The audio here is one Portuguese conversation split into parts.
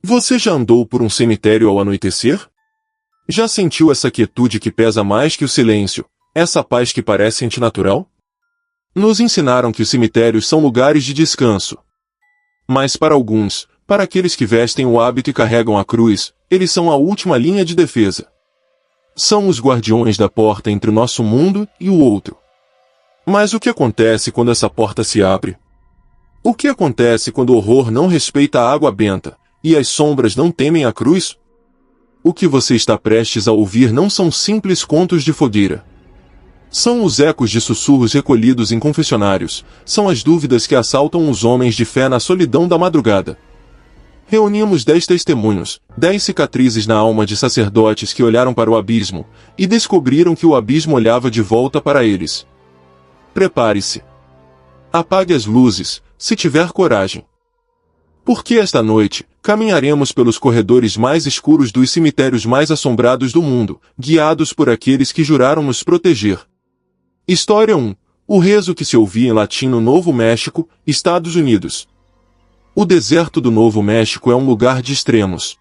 Você já andou por um cemitério ao anoitecer? Já sentiu essa quietude que pesa mais que o silêncio, essa paz que parece antinatural? Nos ensinaram que os cemitérios são lugares de descanso. Mas para alguns, para aqueles que vestem o hábito e carregam a cruz, eles são a última linha de defesa. São os guardiões da porta entre o nosso mundo e o outro. Mas o que acontece quando essa porta se abre? O que acontece quando o horror não respeita a água benta, e as sombras não temem a cruz? O que você está prestes a ouvir não são simples contos de fogueira. São os ecos de sussurros recolhidos em confessionários, são as dúvidas que assaltam os homens de fé na solidão da madrugada. Reunimos 10 testemunhos, 10 cicatrizes na alma de sacerdotes que olharam para o abismo, e descobriram que o abismo olhava de volta para eles. Prepare-se. Apague as luzes, se tiver coragem. Porque esta noite, caminharemos pelos corredores mais escuros dos cemitérios mais assombrados do mundo, guiados por aqueles que juraram nos proteger. História 1. O rezo que se ouvia em latim no Novo México, Estados Unidos. O deserto do Novo México é um lugar de extremos.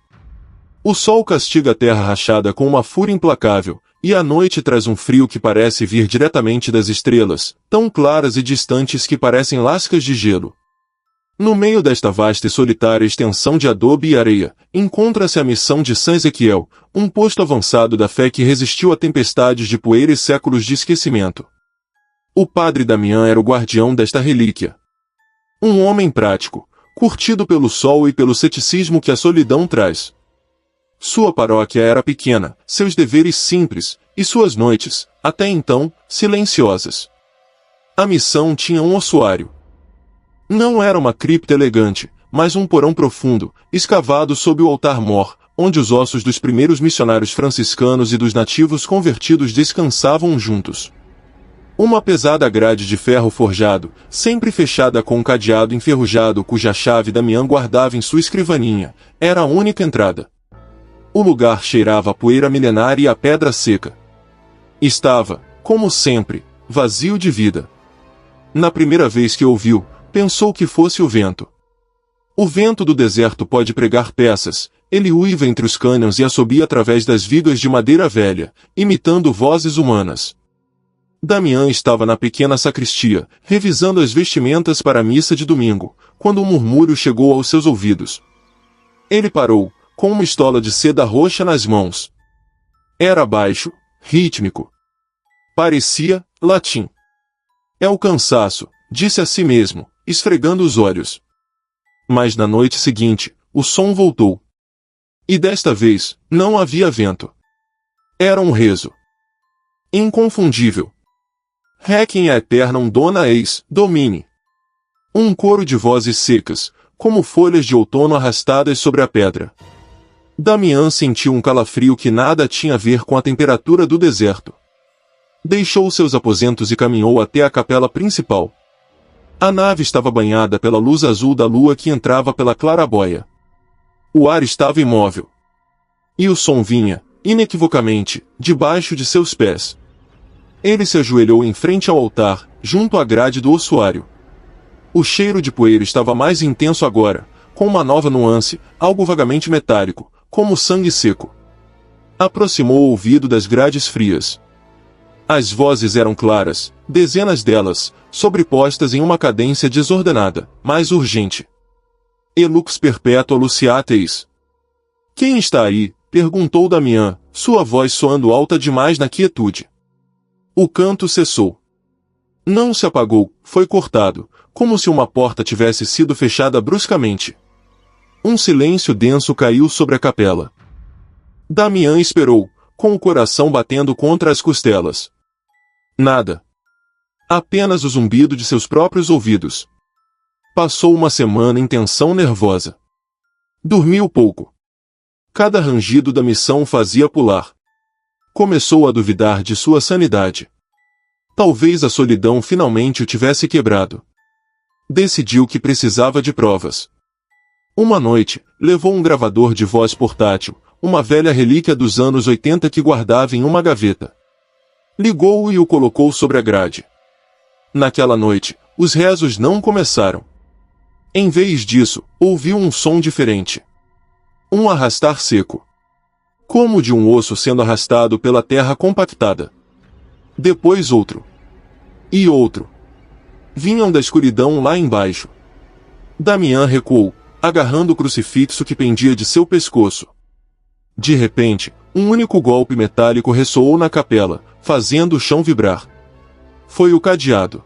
O sol castiga a terra rachada com uma fúria implacável, e a noite traz um frio que parece vir diretamente das estrelas, tão claras e distantes que parecem lascas de gelo. No meio desta vasta e solitária extensão de adobe e areia, encontra-se a missão de San Ezequiel, um posto avançado da fé que resistiu a tempestades de poeira e séculos de esquecimento. O padre Damião era o guardião desta relíquia. Um homem prático, curtido pelo sol e pelo ceticismo que a solidão traz. Sua paróquia era pequena, seus deveres simples, e suas noites, até então, silenciosas. A missão tinha um ossuário. Não era uma cripta elegante, mas um porão profundo, escavado sob o altar-mor, onde os ossos dos primeiros missionários franciscanos e dos nativos convertidos descansavam juntos. Uma pesada grade de ferro forjado, sempre fechada com um cadeado enferrujado cuja chave Damião guardava em sua escrivaninha, era a única entrada. O lugar cheirava a poeira milenária e a pedra seca. Estava, como sempre, vazio de vida. Na primeira vez que ouviu, pensou que fosse o vento. O vento do deserto pode pregar peças, ele uiva entre os cânions e assobia através das vigas de madeira velha, imitando vozes humanas. Damião estava na pequena sacristia, revisando as vestimentas para a missa de domingo, quando um murmúrio chegou aos seus ouvidos. Ele parou, com uma estola de seda roxa nas mãos. Era baixo, rítmico. Parecia latim. É o cansaço, disse a si mesmo, esfregando os olhos. Mas na noite seguinte, o som voltou. E desta vez, não havia vento. Era um rezo. Inconfundível. Requiem aeternam dona eis, domine. Um coro de vozes secas, como folhas de outono arrastadas sobre a pedra. Damião sentiu um calafrio que nada tinha a ver com a temperatura do deserto. Deixou seus aposentos e caminhou até a capela principal. A nave estava banhada pela luz azul da lua que entrava pela claraboia. O ar estava imóvel. E o som vinha, inequivocamente, debaixo de seus pés. Ele se ajoelhou em frente ao altar, junto à grade do ossuário. O cheiro de poeira estava mais intenso agora, com uma nova nuance, algo vagamente metálico, como sangue seco. Aproximou o ouvido das grades frias. As vozes eram claras, dezenas delas, sobrepostas em uma cadência desordenada, mas urgente. Elux perpetua luciateis. Quem está aí? Perguntou Damião, sua voz soando alta demais na quietude. O canto cessou. Não se apagou, foi cortado, como se uma porta tivesse sido fechada bruscamente. Um silêncio denso caiu sobre a capela. Damião esperou, com o coração batendo contra as costelas. Nada. Apenas o zumbido de seus próprios ouvidos. Passou uma semana em tensão nervosa. Dormiu pouco. Cada rangido da missão o fazia pular. Começou a duvidar de sua sanidade. Talvez a solidão finalmente o tivesse quebrado. Decidiu que precisava de provas. Uma noite, levou um gravador de voz portátil, uma velha relíquia dos anos 80 que guardava em uma gaveta. Ligou-o e o colocou sobre a grade. Naquela noite, os rezos não começaram. Em vez disso, ouviu um som diferente. Um arrastar seco. Como de um osso sendo arrastado pela terra compactada. Depois outro. E outro. Vinham da escuridão lá embaixo. Damião recuou, agarrando o crucifixo que pendia de seu pescoço. De repente, um único golpe metálico ressoou na capela, fazendo o chão vibrar. Foi o cadeado.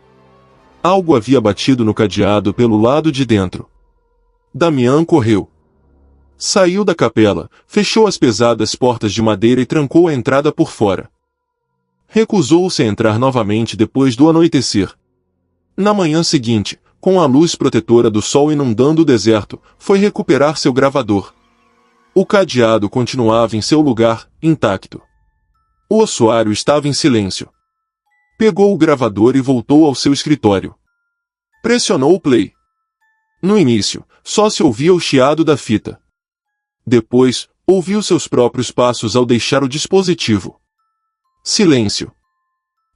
Algo havia batido no cadeado pelo lado de dentro. Damião correu. Saiu da capela, fechou as pesadas portas de madeira e trancou a entrada por fora. Recusou-se a entrar novamente depois do anoitecer. Na manhã seguinte, com a luz protetora do sol inundando o deserto, foi recuperar seu gravador. O cadeado continuava em seu lugar, intacto. O ossuário estava em silêncio. Pegou o gravador e voltou ao seu escritório. Pressionou o play. No início, só se ouvia o chiado da fita. Depois, ouviu seus próprios passos ao deixar o dispositivo. Silêncio.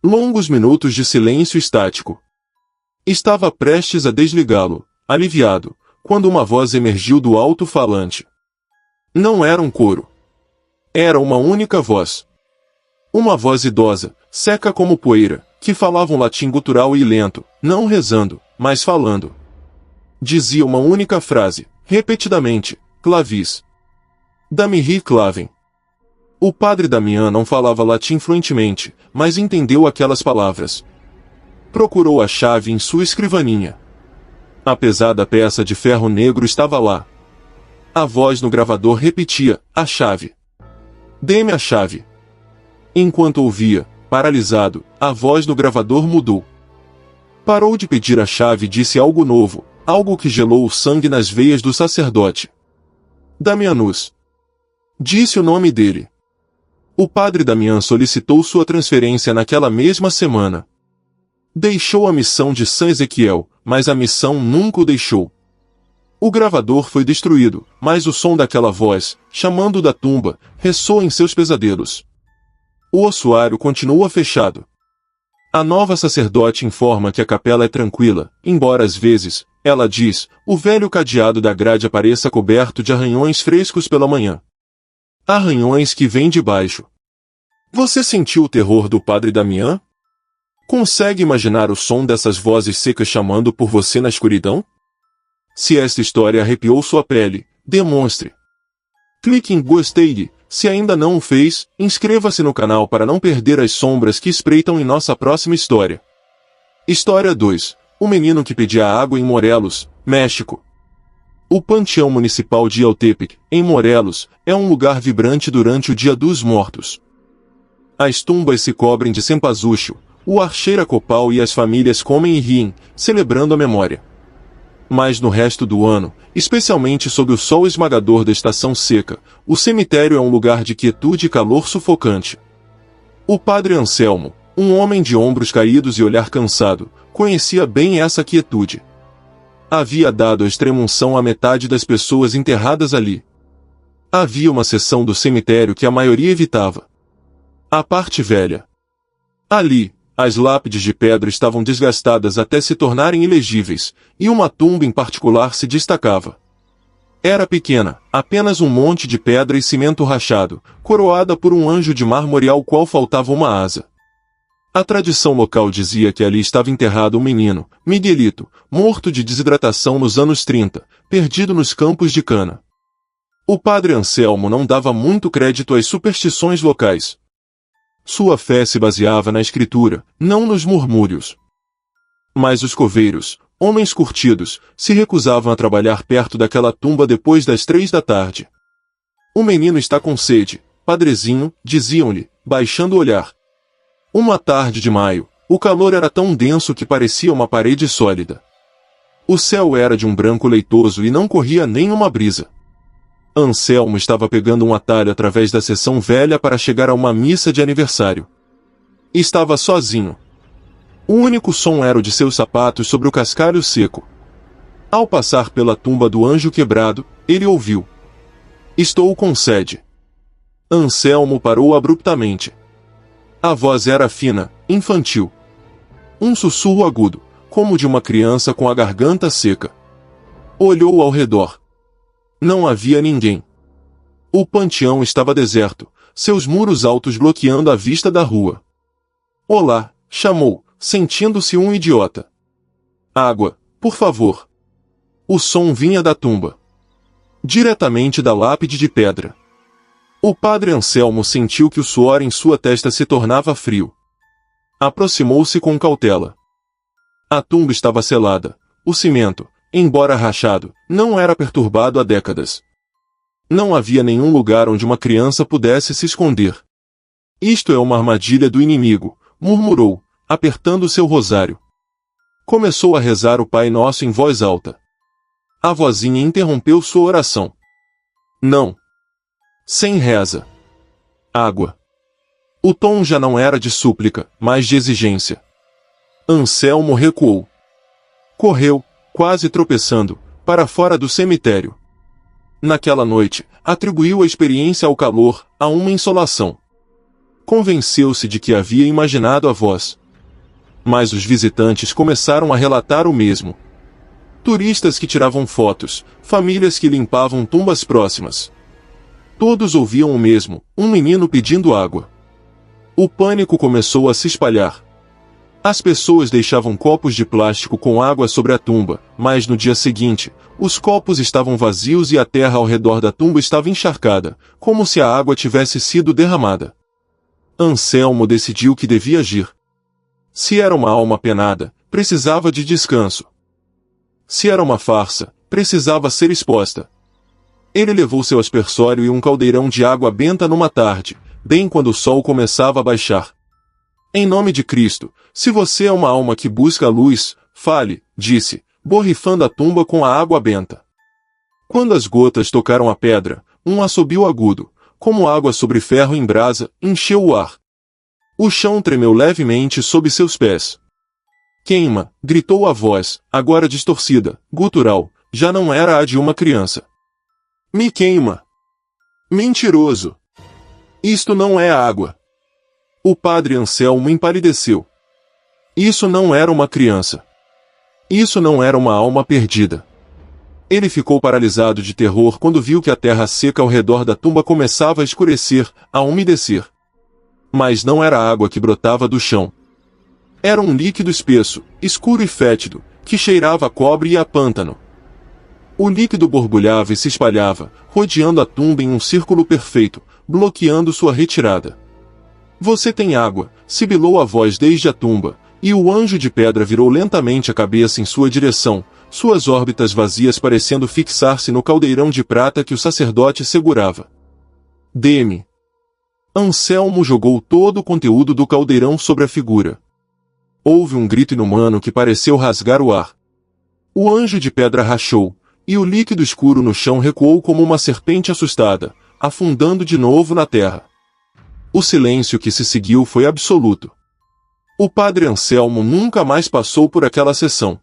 Longos minutos de silêncio estático. Estava prestes a desligá-lo, aliviado, quando uma voz emergiu do alto-falante. Não era um coro. Era uma única voz. Uma voz idosa, seca como poeira, que falava um latim gutural e lento, não rezando, mas falando. Dizia uma única frase, repetidamente, clavis. Damihi clavem. O padre Damião não falava latim fluentemente, mas entendeu aquelas palavras. Procurou a chave em sua escrivaninha. A pesada peça de ferro negro estava lá. A voz no gravador repetia, a chave. Dê-me a chave. Enquanto ouvia, paralisado, a voz no gravador mudou. Parou de pedir a chave e disse algo novo, algo que gelou o sangue nas veias do sacerdote. Damianus. Disse o nome dele. O padre Damião solicitou sua transferência naquela mesma semana. Deixou a missão de São Ezequiel, mas a missão nunca o deixou. O gravador foi destruído, mas o som daquela voz, chamando da tumba, ressoa em seus pesadelos. O ossuário continua fechado. A nova sacerdote informa que a capela é tranquila, embora às vezes, ela diz, o velho cadeado da grade apareça coberto de arranhões frescos pela manhã. Arranhões que vêm de baixo. Você sentiu o terror do padre Damião? Consegue imaginar o som dessas vozes secas chamando por você na escuridão? Se esta história arrepiou sua pele, demonstre. Clique em gostei. Se ainda não o fez, inscreva-se no canal para não perder as sombras que espreitam em nossa próxima história. História 2. O menino que pedia água em Morelos, México. O Panteão Municipal de Yautepec, em Morelos, é um lugar vibrante durante o Dia dos Mortos. As tumbas se cobrem de cempasúchil, o ar cheira a copal e as famílias comem e riem, celebrando a memória. Mas no resto do ano, especialmente sob o sol esmagador da estação seca, o cemitério é um lugar de quietude e calor sufocante. O padre Anselmo, um homem de ombros caídos e olhar cansado, conhecia bem essa quietude. Havia dado a extrema-unção à metade das pessoas enterradas ali. Havia uma seção do cemitério que a maioria evitava. A parte velha. Ali, as lápides de pedra estavam desgastadas até se tornarem ilegíveis, e uma tumba em particular se destacava. Era pequena, apenas um monte de pedra e cimento rachado, coroada por um anjo de mármore ao qual faltava uma asa. A tradição local dizia que ali estava enterrado um menino, Miguelito, morto de desidratação nos anos 30, perdido nos campos de cana. O padre Anselmo não dava muito crédito às superstições locais. Sua fé se baseava na escritura, não nos murmúrios. Mas os coveiros, homens curtidos, se recusavam a trabalhar perto daquela tumba depois das 3 da tarde. O menino está com sede, padrezinho, diziam-lhe, baixando o olhar. Uma tarde de maio, o calor era tão denso que parecia uma parede sólida. O céu era de um branco leitoso e não corria nenhuma brisa. Anselmo estava pegando um atalho através da seção velha para chegar a uma missa de aniversário. Estava sozinho. O único som era o de seus sapatos sobre o cascalho seco. Ao passar pela tumba do anjo quebrado, ele ouviu: "Estou com sede." Anselmo parou abruptamente. A voz era fina, infantil. Um sussurro agudo, como de uma criança com a garganta seca. Olhou ao redor. Não havia ninguém. O panteão estava deserto, seus muros altos bloqueando a vista da rua. Olá, chamou, sentindo-se um idiota. Água, por favor. O som vinha da tumba. Diretamente da lápide de pedra. O padre Anselmo sentiu que o suor em sua testa se tornava frio. Aproximou-se com cautela. A tumba estava selada. O cimento, embora rachado, não era perturbado há décadas. Não havia nenhum lugar onde uma criança pudesse se esconder. Isto é uma armadilha do inimigo, murmurou, apertando seu rosário. Começou a rezar o Pai Nosso em voz alta. A vozinha interrompeu sua oração. Não. Sem reza. Água. O tom já não era de súplica, mas de exigência. Anselmo recuou. Correu, quase tropeçando, para fora do cemitério. Naquela noite, atribuiu a experiência ao calor, a uma insolação. Convenceu-se de que havia imaginado a voz. Mas os visitantes começaram a relatar o mesmo. Turistas que tiravam fotos, famílias que limpavam tumbas próximas. Todos ouviam o mesmo, um menino pedindo água. O pânico começou a se espalhar. As pessoas deixavam copos de plástico com água sobre a tumba, mas no dia seguinte, os copos estavam vazios e a terra ao redor da tumba estava encharcada, como se a água tivesse sido derramada. Anselmo decidiu que devia agir. Se era uma alma penada, precisava de descanso. Se era uma farsa, precisava ser exposta. Ele levou seu aspersório e um caldeirão de água benta numa tarde, bem quando o sol começava a baixar. Em nome de Cristo, se você é uma alma que busca a luz, fale, disse, borrifando a tumba com a água benta. Quando as gotas tocaram a pedra, um assobio agudo, como água sobre ferro em brasa, encheu o ar. O chão tremeu levemente sob seus pés. Queima, gritou a voz, agora distorcida, gutural, já não era a de uma criança. Me queima. Mentiroso. Isto não é água. O padre Anselmo empalideceu. Isso não era uma criança. Isso não era uma alma perdida. Ele ficou paralisado de terror quando viu que a terra seca ao redor da tumba começava a escurecer, a umedecer. Mas não era água que brotava do chão. Era um líquido espesso, escuro e fétido, que cheirava a cobre e a pântano. O líquido borbulhava e se espalhava, rodeando a tumba em um círculo perfeito, bloqueando sua retirada. Você tem água, sibilou a voz desde a tumba, e o anjo de pedra virou lentamente a cabeça em sua direção, suas órbitas vazias parecendo fixar-se no caldeirão de prata que o sacerdote segurava. Dê-me. Anselmo jogou todo o conteúdo do caldeirão sobre a figura. Houve um grito inumano que pareceu rasgar o ar. O anjo de pedra rachou, e o líquido escuro no chão recuou como uma serpente assustada, afundando de novo na terra. O silêncio que se seguiu foi absoluto. O padre Anselmo nunca mais passou por aquela sessão.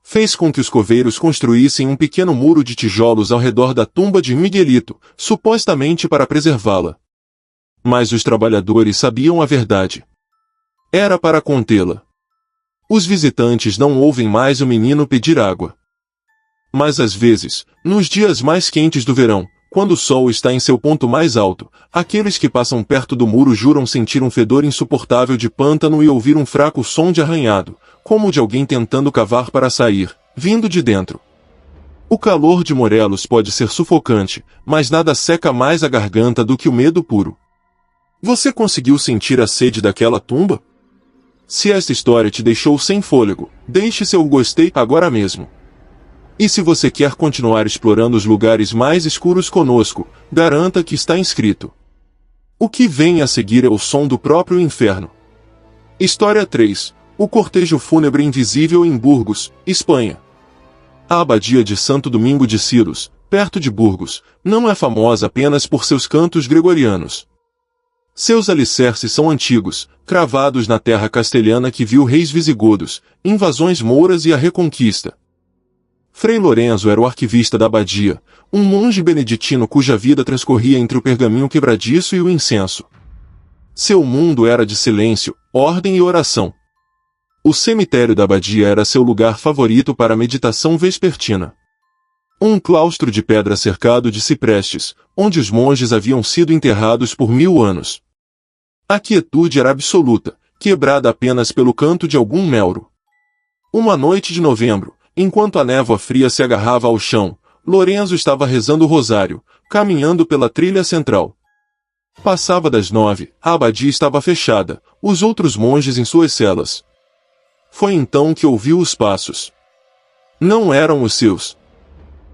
Fez com que os coveiros construíssem um pequeno muro de tijolos ao redor da tumba de Miguelito, supostamente para preservá-la. Mas os trabalhadores sabiam a verdade. Era para contê-la. Os visitantes não ouvem mais o menino pedir água. Mas às vezes, nos dias mais quentes do verão, quando o sol está em seu ponto mais alto, aqueles que passam perto do muro juram sentir um fedor insuportável de pântano e ouvir um fraco som de arranhado, como de alguém tentando cavar para sair, vindo de dentro. O calor de Morelos pode ser sufocante, mas nada seca mais a garganta do que o medo puro. Você conseguiu sentir a sede daquela tumba? Se esta história te deixou sem fôlego, deixe seu gostei agora mesmo. E se você quer continuar explorando os lugares mais escuros conosco, garanta que está inscrito. O que vem a seguir é o som do próprio inferno. História 3. O cortejo fúnebre invisível em Burgos, Espanha. A abadia de Santo Domingo de Silos, perto de Burgos, não é famosa apenas por seus cantos gregorianos. Seus alicerces são antigos, cravados na terra castelhana que viu reis visigodos, invasões mouras e a Reconquista. Frei Lorenzo era o arquivista da abadia, um monge beneditino cuja vida transcorria entre o pergaminho quebradiço e o incenso. Seu mundo era de silêncio, ordem e oração. O cemitério da abadia era seu lugar favorito para a meditação vespertina. Um claustro de pedra cercado de ciprestes, onde os monges haviam sido enterrados por 1000 anos. A quietude era absoluta, quebrada apenas pelo canto de algum melro. Uma noite de novembro, enquanto a névoa fria se agarrava ao chão, Lorenzo estava rezando o rosário, caminhando pela trilha central. Passava das 9, a abadia estava fechada, os outros monges em suas celas. Foi então que ouviu os passos. Não eram os seus.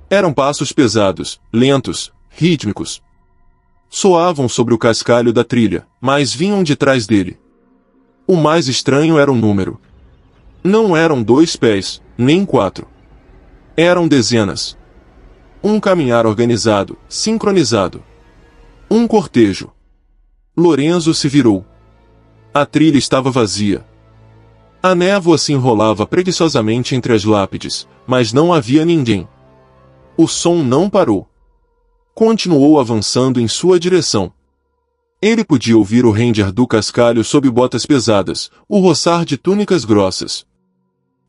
Eram passos pesados, lentos, rítmicos. Soavam sobre o cascalho da trilha, mas vinham de trás dele. O mais estranho era o número. Não eram 2 pés, nem 4. Eram dezenas. Um caminhar organizado, sincronizado. Um cortejo. Lorenzo se virou. A trilha estava vazia. A névoa se enrolava preguiçosamente entre as lápides, mas não havia ninguém. O som não parou. Continuou avançando em sua direção. Ele podia ouvir o ranger do cascalho sob botas pesadas, o roçar de túnicas grossas.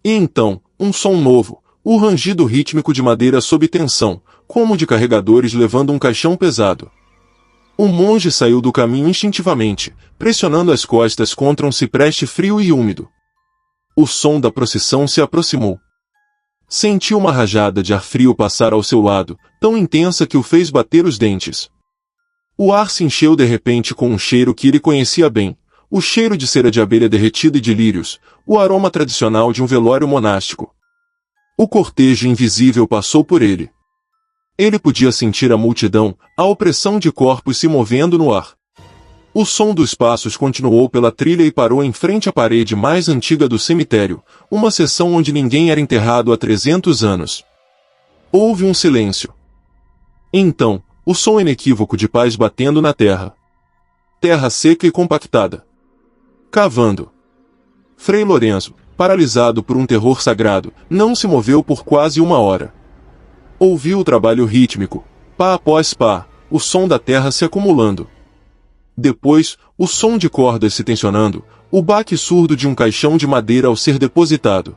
E então, um som novo, o rangido rítmico de madeira sob tensão, como de carregadores levando um caixão pesado. O monge saiu do caminho instintivamente, pressionando as costas contra um cipreste frio e úmido. O som da procissão se aproximou. Sentiu uma rajada de ar frio passar ao seu lado, tão intensa que o fez bater os dentes. O ar se encheu de repente com um cheiro que ele conhecia bem, o cheiro de cera de abelha derretida e de lírios, o aroma tradicional de um velório monástico. O cortejo invisível passou por ele. Ele podia sentir a multidão, a opressão de corpos se movendo no ar. O som dos passos continuou pela trilha e parou em frente à parede mais antiga do cemitério, uma seção onde ninguém era enterrado há 300 anos. Houve um silêncio. Então, o som inequívoco de pás batendo na terra. Terra seca e compactada. Cavando. Frei Lorenzo, paralisado por um terror sagrado, não se moveu por quase 1 hora. Ouviu o trabalho rítmico, pá após pá, o som da terra se acumulando. Depois, o som de cordas se tensionando, o baque surdo de um caixão de madeira ao ser depositado.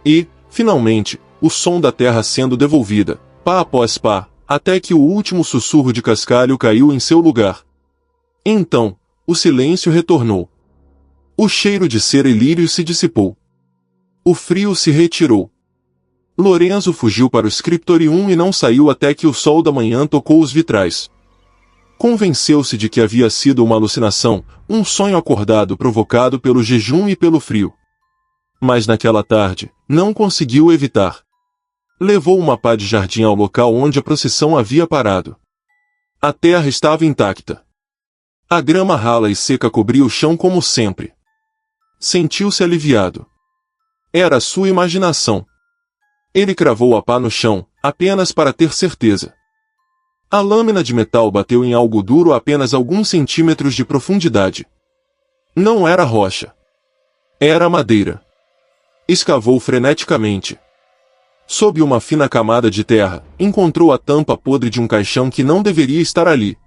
E, finalmente, o som da terra sendo devolvida, pá após pá, até que o último sussurro de cascalho caiu em seu lugar. Então, o silêncio retornou. O cheiro de cera e lírio se dissipou. O frio se retirou. Lorenzo fugiu para o scriptorium e não saiu até que o sol da manhã tocou os vitrais. Convenceu-se de que havia sido uma alucinação, um sonho acordado provocado pelo jejum e pelo frio. Mas naquela tarde, não conseguiu evitar. Levou uma pá de jardim ao local onde a procissão havia parado. A terra estava intacta. A grama rala e seca cobria o chão como sempre. Sentiu-se aliviado. Era sua imaginação. Ele cravou a pá no chão, apenas para ter certeza. A lâmina de metal bateu em algo duro a apenas alguns centímetros de profundidade. Não era rocha. Era madeira. Escavou freneticamente. Sob uma fina camada de terra, encontrou a tampa podre de um caixão que não deveria estar ali.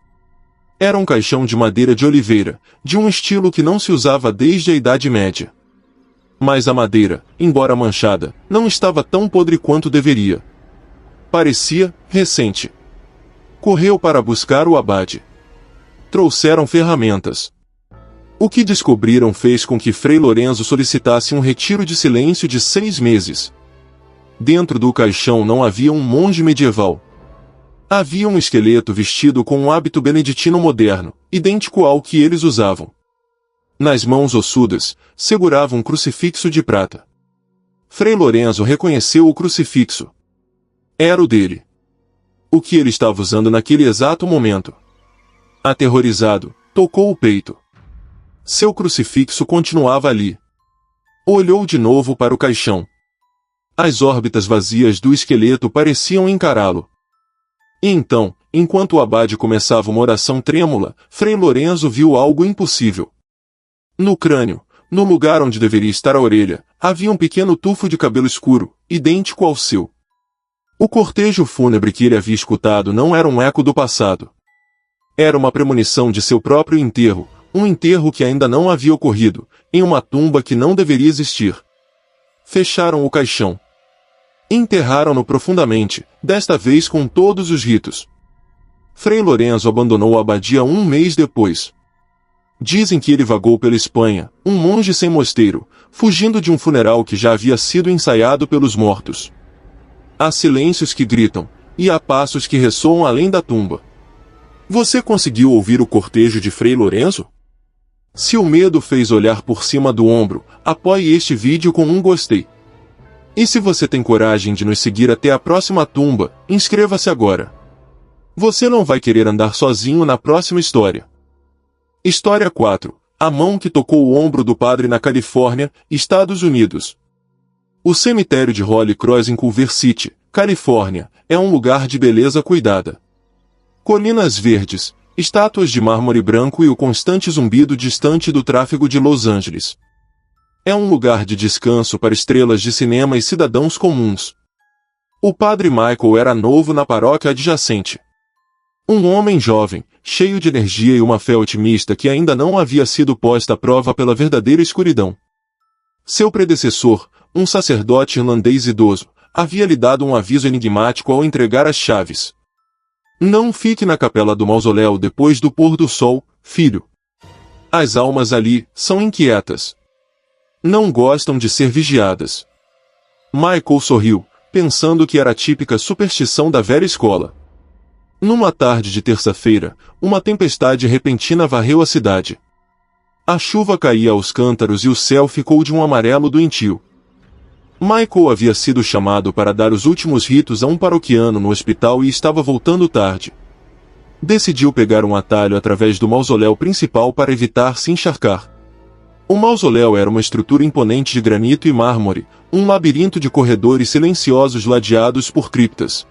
Era um caixão de madeira de oliveira, de um estilo que não se usava desde a Idade Média. Mas a madeira, embora manchada, não estava tão podre quanto deveria. Parecia recente. Correu para buscar o abade. Trouxeram ferramentas. O que descobriram fez com que Frei Lorenzo solicitasse um retiro de silêncio de 6 meses. Dentro do caixão não havia um monge medieval. Havia um esqueleto vestido com um hábito beneditino moderno, idêntico ao que eles usavam. Nas mãos ossudas, segurava um crucifixo de prata. Frei Lorenzo reconheceu o crucifixo. Era o dele. O que ele estava usando naquele exato momento. Aterrorizado, tocou o peito. Seu crucifixo continuava ali. Olhou de novo para o caixão. As órbitas vazias do esqueleto pareciam encará-lo. E então, enquanto o abade começava uma oração trêmula, Frei Lorenzo viu algo impossível. No crânio, no lugar onde deveria estar a orelha, havia um pequeno tufo de cabelo escuro, idêntico ao seu. O cortejo fúnebre que ele havia escutado não era um eco do passado. Era uma premonição de seu próprio enterro, um enterro que ainda não havia ocorrido, em uma tumba que não deveria existir. Fecharam o caixão. Enterraram-no profundamente, desta vez com todos os ritos. Frei Lorenzo abandonou a abadia um mês depois. Dizem que ele vagou pela Espanha, um monge sem mosteiro, fugindo de um funeral que já havia sido ensaiado pelos mortos. Há silêncios que gritam, e há passos que ressoam além da tumba. Você conseguiu ouvir o cortejo de Frei Lorenzo? Se o medo fez olhar por cima do ombro, apoie este vídeo com um gostei. E se você tem coragem de nos seguir até a próxima tumba, inscreva-se agora. Você não vai querer andar sozinho na próxima história. História 4. A mão que tocou o ombro do padre na Califórnia, Estados Unidos. O cemitério de Holy Cross em Culver City, Califórnia, é um lugar de beleza cuidada. Colinas verdes, estátuas de mármore branco e o constante zumbido distante do tráfego de Los Angeles. É um lugar de descanso para estrelas de cinema e cidadãos comuns. O padre Michael era novo na paróquia adjacente. Um homem jovem, cheio de energia e uma fé otimista que ainda não havia sido posta à prova pela verdadeira escuridão. Seu predecessor, um sacerdote irlandês idoso, havia lhe dado um aviso enigmático ao entregar as chaves. Não fique na capela do mausoléu depois do pôr do sol, filho. As almas ali são inquietas. Não gostam de ser vigiadas. Michael sorriu, pensando que era a típica superstição da velha escola. Numa tarde de terça-feira, uma tempestade repentina varreu a cidade. A chuva caía aos cântaros e o céu ficou de um amarelo doentio. Michael havia sido chamado para dar os últimos ritos a um paroquiano no hospital e estava voltando tarde. Decidiu pegar um atalho através do mausoléu principal para evitar se encharcar. O mausoléu era uma estrutura imponente de granito e mármore, um labirinto de corredores silenciosos ladeados por criptas.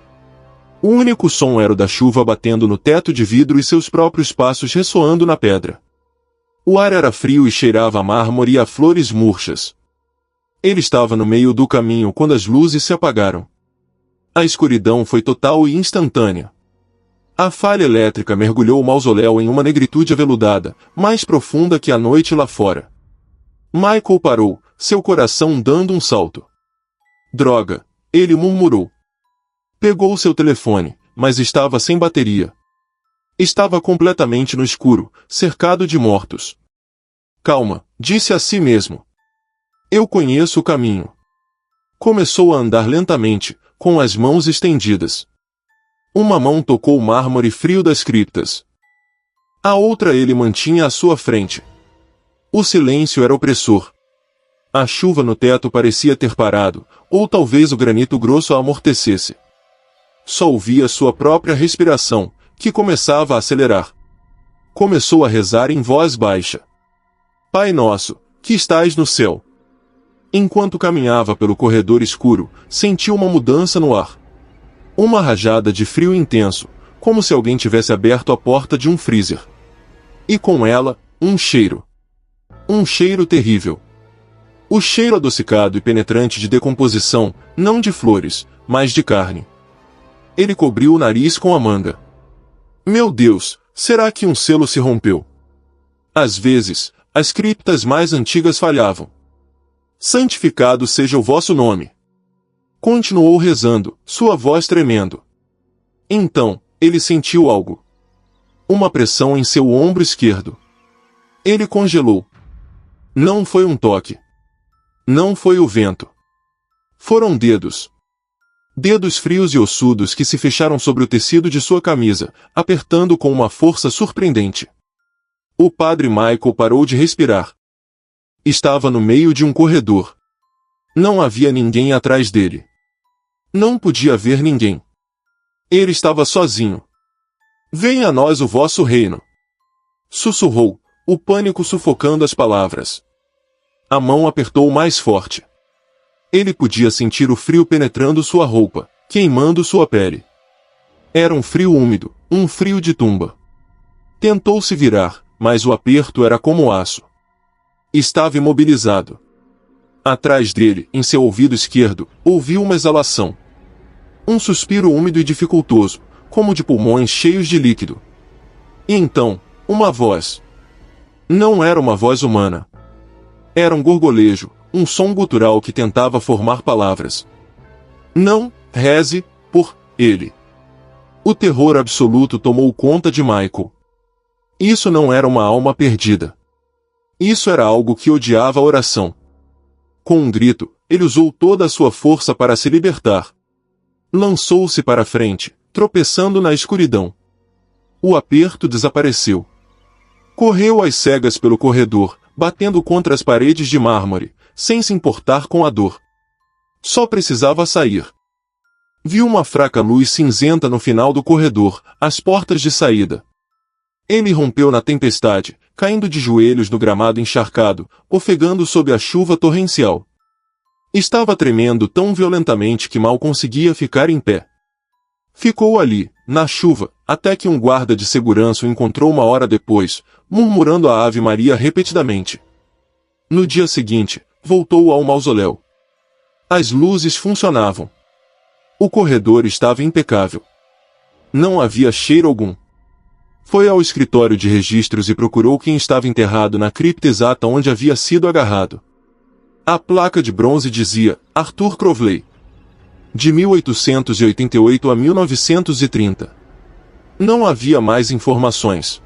O único som era o da chuva batendo no teto de vidro e seus próprios passos ressoando na pedra. O ar era frio e cheirava a mármore e a flores murchas. Ele estava no meio do caminho quando as luzes se apagaram. A escuridão foi total e instantânea. A falha elétrica mergulhou o mausoléu em uma negritude aveludada, mais profunda que a noite lá fora. Michael parou, seu coração dando um salto. Droga, ele murmurou. Pegou seu telefone, mas estava sem bateria. Estava completamente no escuro, cercado de mortos. Calma, disse a si mesmo. Eu conheço o caminho. Começou a andar lentamente, com as mãos estendidas. Uma mão tocou o mármore frio das criptas. A outra ele mantinha à sua frente. O silêncio era opressor. A chuva no teto parecia ter parado, ou talvez o granito grosso a amortecesse. Só ouvia sua própria respiração, que começava a acelerar. Começou a rezar em voz baixa. Pai nosso, que estais no céu. Enquanto caminhava pelo corredor escuro, sentiu uma mudança no ar. Uma rajada de frio intenso, como se alguém tivesse aberto a porta de um freezer. E com ela, um cheiro. Um cheiro terrível. O cheiro adocicado e penetrante de decomposição, não de flores, mas de carne. Ele cobriu o nariz com a manga. Meu Deus, será que um selo se rompeu? Às vezes, as criptas mais antigas falhavam. Santificado seja o vosso nome. Continuou rezando, sua voz tremendo. Então, ele sentiu algo. Uma pressão em seu ombro esquerdo. Ele congelou. Não foi um toque. Não foi o vento. Foram dedos. Dedos frios e ossudos que se fecharam sobre o tecido de sua camisa, apertando com uma força surpreendente. O padre Michael parou de respirar. Estava no meio de um corredor. Não havia ninguém atrás dele. Não podia ver ninguém. Ele estava sozinho. Venha a nós o vosso reino. Sussurrou, o pânico sufocando as palavras. A mão apertou mais forte. Ele podia sentir o frio penetrando sua roupa, queimando sua pele. Era um frio úmido, um frio de tumba. Tentou se virar, mas o aperto era como aço. Estava imobilizado. Atrás dele, em seu ouvido esquerdo, ouviu uma exalação. Um suspiro úmido e dificultoso, como de pulmões cheios de líquido. E então, uma voz. Não era uma voz humana. Era um gorgolejo, um som gutural que tentava formar palavras. Não, reze por ele. O terror absoluto tomou conta de Michael. Isso não era uma alma perdida. Isso era algo que odiava a oração. Com um grito, ele usou toda a sua força para se libertar. Lançou-se para a frente, tropeçando na escuridão. O aperto desapareceu. Correu às cegas pelo corredor, batendo contra as paredes de mármore, sem se importar com a dor. Só precisava sair. Viu uma fraca luz cinzenta no final do corredor, as portas de saída. Ele rompeu na tempestade, caindo de joelhos no gramado encharcado, ofegando sob a chuva torrencial. Estava tremendo tão violentamente que mal conseguia ficar em pé. Ficou ali, na chuva, até que um guarda de segurança o encontrou uma hora depois, murmurando a Ave Maria repetidamente. No dia seguinte, voltou ao mausoléu. As luzes funcionavam. O corredor estava impecável. Não havia cheiro algum. Foi ao escritório de registros e procurou quem estava enterrado na cripta exata onde havia sido agarrado. A placa de bronze dizia, Arthur Crowley. De 1888 a 1930. Não havia mais informações.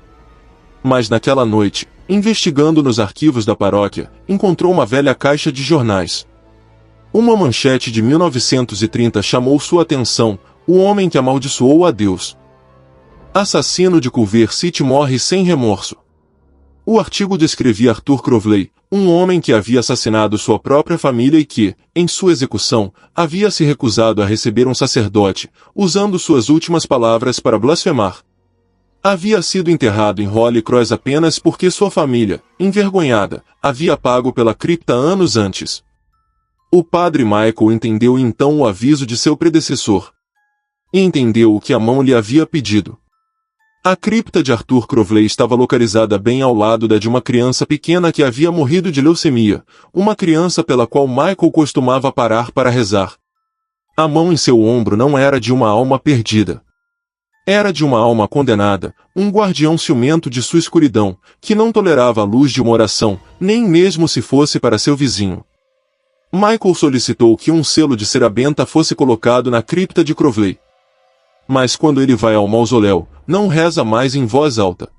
Mas naquela noite, investigando nos arquivos da paróquia, encontrou uma velha caixa de jornais. Uma manchete de 1930 chamou sua atenção, o homem que amaldiçoou a Deus. Assassino de Culver City morre sem remorso. O artigo descrevia Arthur Crowley, um homem que havia assassinado sua própria família e que, em sua execução, havia se recusado a receber um sacerdote, usando suas últimas palavras para blasfemar. Havia sido enterrado em Holy Cross apenas porque sua família, envergonhada, havia pago pela cripta anos antes. O padre Michael entendeu então o aviso de seu predecessor. E entendeu o que a mão lhe havia pedido. A cripta de Arthur Crowley estava localizada bem ao lado da de uma criança pequena que havia morrido de leucemia, uma criança pela qual Michael costumava parar para rezar. A mão em seu ombro não era de uma alma perdida. Era de uma alma condenada, um guardião ciumento de sua escuridão, que não tolerava a luz de uma oração, nem mesmo se fosse para seu vizinho. Michael solicitou que um selo de cera benta fosse colocado na cripta de Crowley. Mas quando ele vai ao mausoléu, não reza mais em voz alta.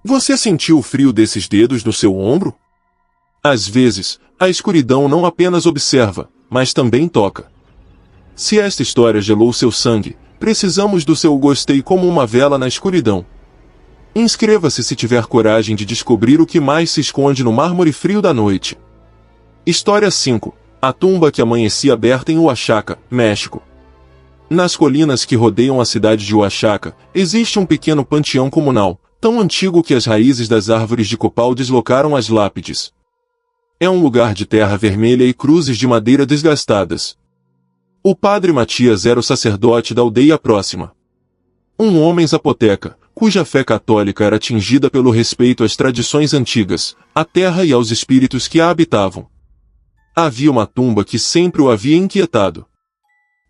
Você sentiu o frio desses dedos no seu ombro? Às vezes, a escuridão não apenas observa, mas também toca. Se esta história gelou seu sangue, precisamos do seu gostei como uma vela na escuridão. Inscreva-se se tiver coragem de descobrir o que mais se esconde no mármore frio da noite. História 5. A tumba que amanhecia aberta em Oaxaca, México. Nas colinas que rodeiam a cidade de Oaxaca, existe um pequeno panteão comunal, tão antigo que as raízes das árvores de copal deslocaram as lápides. É um lugar de terra vermelha e cruzes de madeira desgastadas. O padre Matias era o sacerdote da aldeia próxima. Um homem zapoteca, cuja fé católica era tingida pelo respeito às tradições antigas, à terra e aos espíritos que a habitavam. Havia uma tumba que sempre o havia inquietado.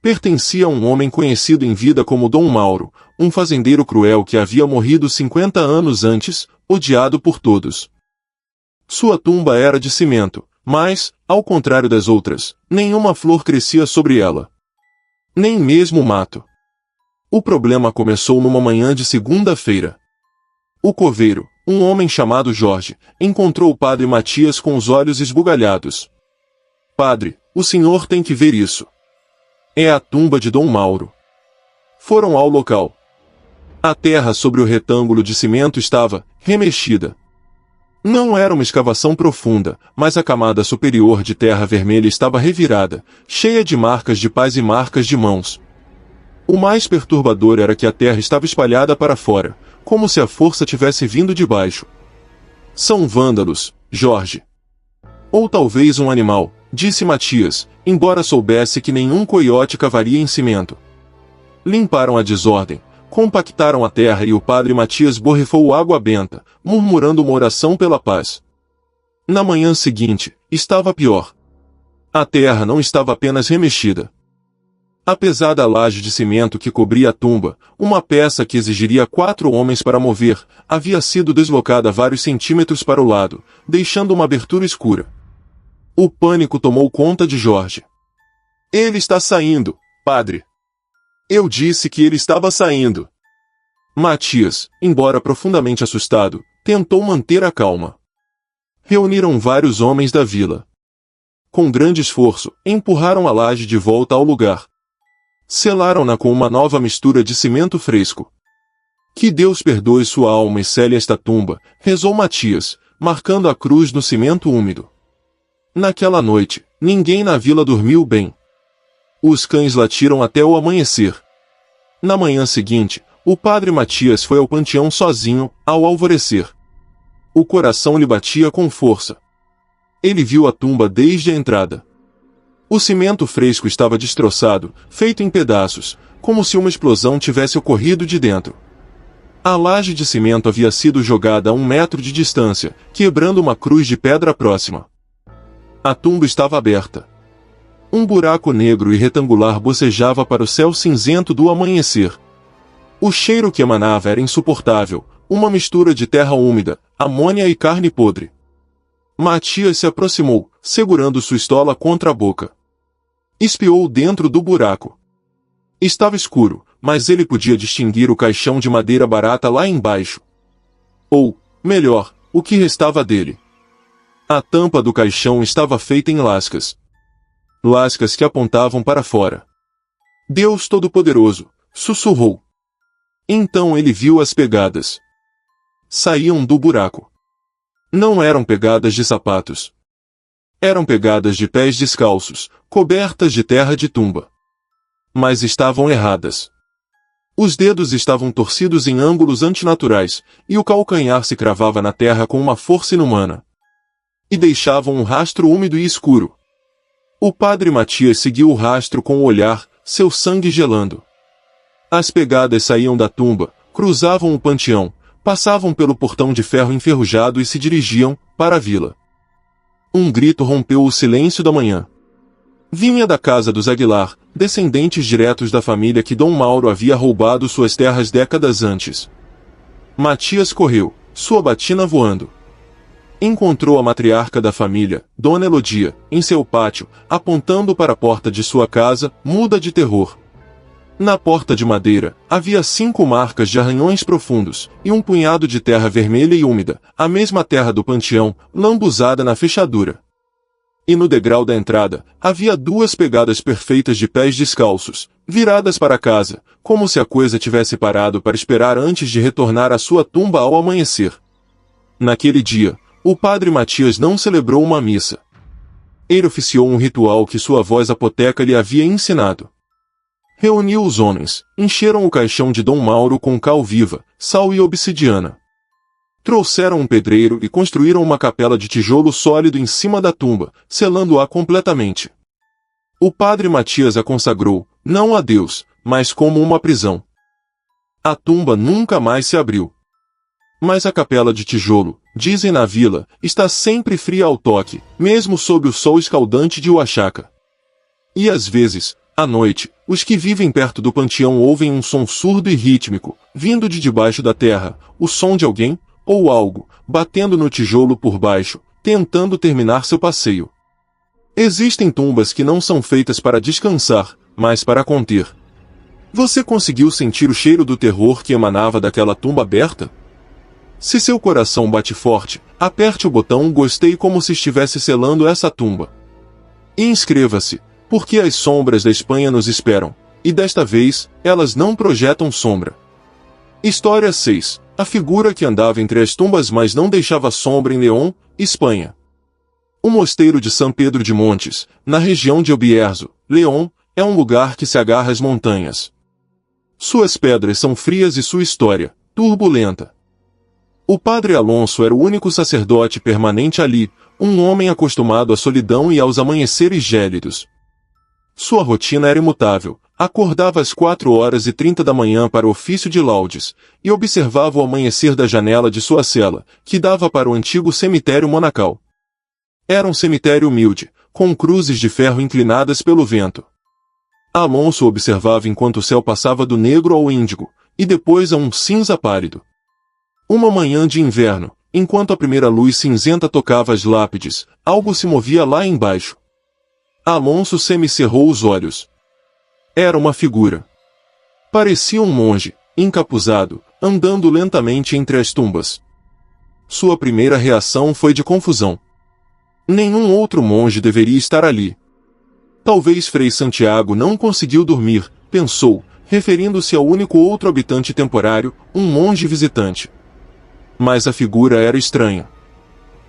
Pertencia a um homem conhecido em vida como Dom Mauro, um fazendeiro cruel que havia morrido 50 anos antes, odiado por todos. Sua tumba era de cimento, mas, ao contrário das outras, nenhuma flor crescia sobre ela. Nem mesmo mato. O problema começou numa manhã de segunda-feira. O coveiro, um homem chamado Jorge, encontrou o padre Matias com os olhos esbugalhados. Padre, o senhor tem que ver isso. É a tumba de Dom Mauro. Foram ao local. A terra sobre o retângulo de cimento estava remexida. Não era uma escavação profunda, mas a camada superior de terra vermelha estava revirada, cheia de marcas de pás e marcas de mãos. O mais perturbador era que a terra estava espalhada para fora, como se a força tivesse vindo de baixo. São vândalos, Jorge. Ou talvez um animal, disse Matias, embora soubesse que nenhum coiote cavaria em cimento. Limparam a desordem, compactaram a terra e o padre Matias borrifou água benta, murmurando uma oração pela paz. Na manhã seguinte, estava pior. A terra não estava apenas remexida. A pesada laje de cimento que cobria a tumba, uma peça que exigiria 4 homens para mover, havia sido deslocada vários centímetros para o lado, deixando uma abertura escura. O pânico tomou conta de Jorge. Ele está saindo, padre. Eu disse que ele estava saindo. Matias, embora profundamente assustado, tentou manter a calma. Reuniram vários homens da vila. Com grande esforço, empurraram a laje de volta ao lugar. Selaram-na com uma nova mistura de cimento fresco. Que Deus perdoe sua alma e cele esta tumba, rezou Matias, marcando a cruz no cimento úmido. Naquela noite, ninguém na vila dormiu bem. Os cães latiram até o amanhecer. Na manhã seguinte, o padre Matias foi ao panteão sozinho, ao alvorecer. O coração lhe batia com força. Ele viu a tumba desde a entrada. O cimento fresco estava destroçado, feito em pedaços, como se uma explosão tivesse ocorrido de dentro. A laje de cimento havia sido jogada a 1 metro de distância, quebrando uma cruz de pedra próxima. A tumba estava aberta. Um buraco negro e retangular bocejava para o céu cinzento do amanhecer. O cheiro que emanava era insuportável, uma mistura de terra úmida, amônia e carne podre. Matias se aproximou, segurando sua estola contra a boca. Espiou dentro do buraco. Estava escuro, mas ele podia distinguir o caixão de madeira barata lá embaixo. Ou, melhor, o que restava dele. A tampa do caixão estava feita em lascas. Lascas que apontavam para fora. Deus Todo-Poderoso, sussurrou. Então ele viu as pegadas. Saíam do buraco. Não eram pegadas de sapatos. Eram pegadas de pés descalços, cobertas de terra de tumba. Mas estavam erradas. Os dedos estavam torcidos em ângulos antinaturais, e o calcanhar se cravava na terra com uma força inumana. E deixavam um rastro úmido e escuro. O padre Matias seguiu o rastro com o olhar, seu sangue gelando. As pegadas saíam da tumba, cruzavam o panteão, passavam pelo portão de ferro enferrujado e se dirigiam para a vila. Um grito rompeu o silêncio da manhã. Vinha da casa dos Aguilar, descendentes diretos da família que Dom Mauro havia roubado suas terras décadas antes. Matias correu, sua batina voando. Encontrou a matriarca da família, Dona Elodia, em seu pátio, apontando para a porta de sua casa, muda de terror. Na porta de madeira, havia 5 marcas de arranhões profundos, e um punhado de terra vermelha e úmida, a mesma terra do panteão, lambuzada na fechadura. E no degrau da entrada, havia 2 pegadas perfeitas de pés descalços, viradas para casa, como se a coisa tivesse parado para esperar antes de retornar à sua tumba ao amanhecer. Naquele dia, o padre Matias não celebrou uma missa. Ele oficiou um ritual que sua voz apoteca lhe havia ensinado. Reuniu os homens, encheram o caixão de Dom Mauro com cal viva, sal e obsidiana. Trouxeram um pedreiro e construíram uma capela de tijolo sólido em cima da tumba, selando-a completamente. O padre Matias a consagrou, não a Deus, mas como uma prisão. A tumba nunca mais se abriu. Mas a capela de tijolo, dizem na vila, está sempre fria ao toque, mesmo sob o sol escaldante de Oaxaca. E às vezes, à noite, os que vivem perto do panteão ouvem um som surdo e rítmico, vindo de debaixo da terra, o som de alguém, ou algo, batendo no tijolo por baixo, tentando terminar seu passeio. Existem tumbas que não são feitas para descansar, mas para conter. Você conseguiu sentir o cheiro do terror que emanava daquela tumba aberta? Se seu coração bate forte, aperte o botão gostei como se estivesse selando essa tumba. E inscreva-se, porque as sombras da Espanha nos esperam, e desta vez, elas não projetam sombra. História 6. A figura que andava entre as tumbas mas não deixava sombra em León, Espanha. O mosteiro de São Pedro de Montes, na região de El Bierzo, León, é um lugar que se agarra às montanhas. Suas pedras são frias e sua história, turbulenta. O padre Alonso era o único sacerdote permanente ali, um homem acostumado à solidão e aos amanheceres gélidos. Sua rotina era imutável. Acordava às 4h30 da manhã para o ofício de laudes, e observava o amanhecer da janela de sua cela, que dava para o antigo cemitério monacal. Era um cemitério humilde, com cruzes de ferro inclinadas pelo vento. Alonso observava enquanto o céu passava do negro ao índigo, e depois a um cinza pálido. Uma manhã de inverno, enquanto a primeira luz cinzenta tocava as lápides, algo se movia lá embaixo. Alonso semicerrou os olhos. Era uma figura. Parecia um monge, encapuzado, andando lentamente entre as tumbas. Sua primeira reação foi de confusão. Nenhum outro monge deveria estar ali. Talvez Frei Santiago não conseguiu dormir, pensou, referindo-se ao único outro habitante temporário, um monge visitante. Mas a figura era estranha.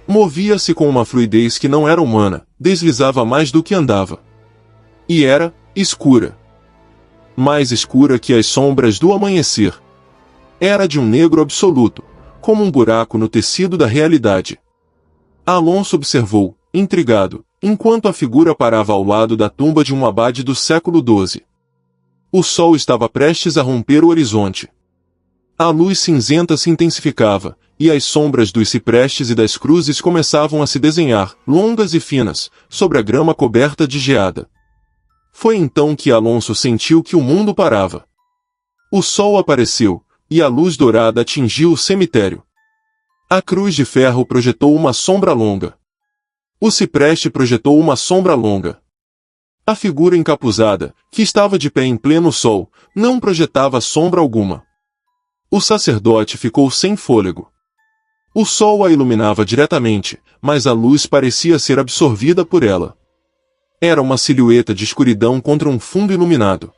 Movia-se com uma fluidez que não era humana, deslizava mais do que andava. E era escura. Mais escura que as sombras do amanhecer. Era de um negro absoluto, como um buraco no tecido da realidade. Alonso observou, intrigado, enquanto a figura parava ao lado da tumba de um abade do século XII. O sol estava prestes a romper o horizonte. A luz cinzenta se intensificava, e as sombras dos ciprestes e das cruzes começavam a se desenhar, longas e finas, sobre a grama coberta de geada. Foi então que Alonso sentiu que o mundo parava. O sol apareceu, e a luz dourada atingiu o cemitério. A cruz de ferro projetou uma sombra longa. O cipreste projetou uma sombra longa. A figura encapuzada, que estava de pé em pleno sol, não projetava sombra alguma. O sacerdote ficou sem fôlego. O sol a iluminava diretamente, mas a luz parecia ser absorvida por ela. Era uma silhueta de escuridão contra um fundo iluminado.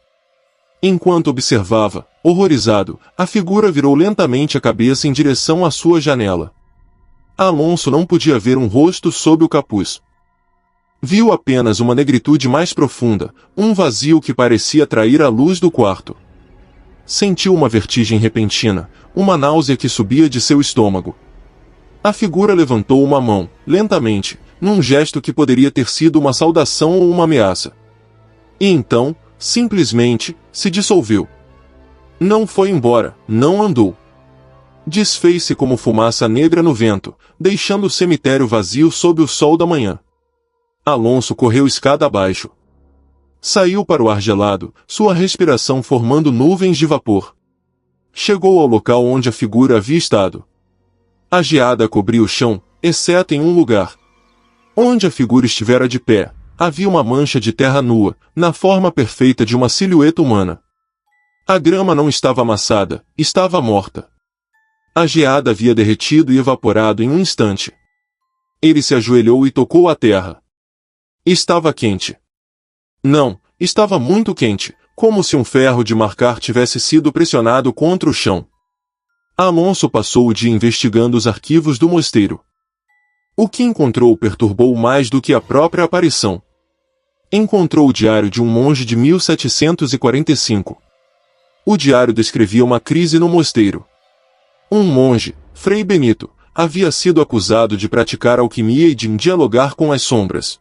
Enquanto observava, horrorizado, a figura virou lentamente a cabeça em direção à sua janela. Alonso não podia ver um rosto sob o capuz. Viu apenas uma negritude mais profunda, um vazio que parecia atrair a luz do quarto. Sentiu uma vertigem repentina, uma náusea que subia de seu estômago. A figura levantou uma mão, lentamente, num gesto que poderia ter sido uma saudação ou uma ameaça. E então, simplesmente, se dissolveu. Não foi embora, não andou. Desfez-se como fumaça negra no vento, deixando o cemitério vazio sob o sol da manhã. Alonso correu escada abaixo. Saiu para o ar gelado, sua respiração formando nuvens de vapor. Chegou ao local onde a figura havia estado. A geada cobria o chão, exceto em um lugar. Onde a figura estivera de pé, havia uma mancha de terra nua, na forma perfeita de uma silhueta humana. A grama não estava amassada, estava morta. A geada havia derretido e evaporado em um instante. Ele se ajoelhou e tocou a terra. Estava quente. Não, estava muito quente, como se um ferro de marcar tivesse sido pressionado contra o chão. Alonso passou o dia investigando os arquivos do mosteiro. O que encontrou o perturbou mais do que a própria aparição. Encontrou o diário de um monge de 1745. O diário descrevia uma crise no mosteiro. Um monge, Frei Benito, havia sido acusado de praticar alquimia e de dialogar com as sombras.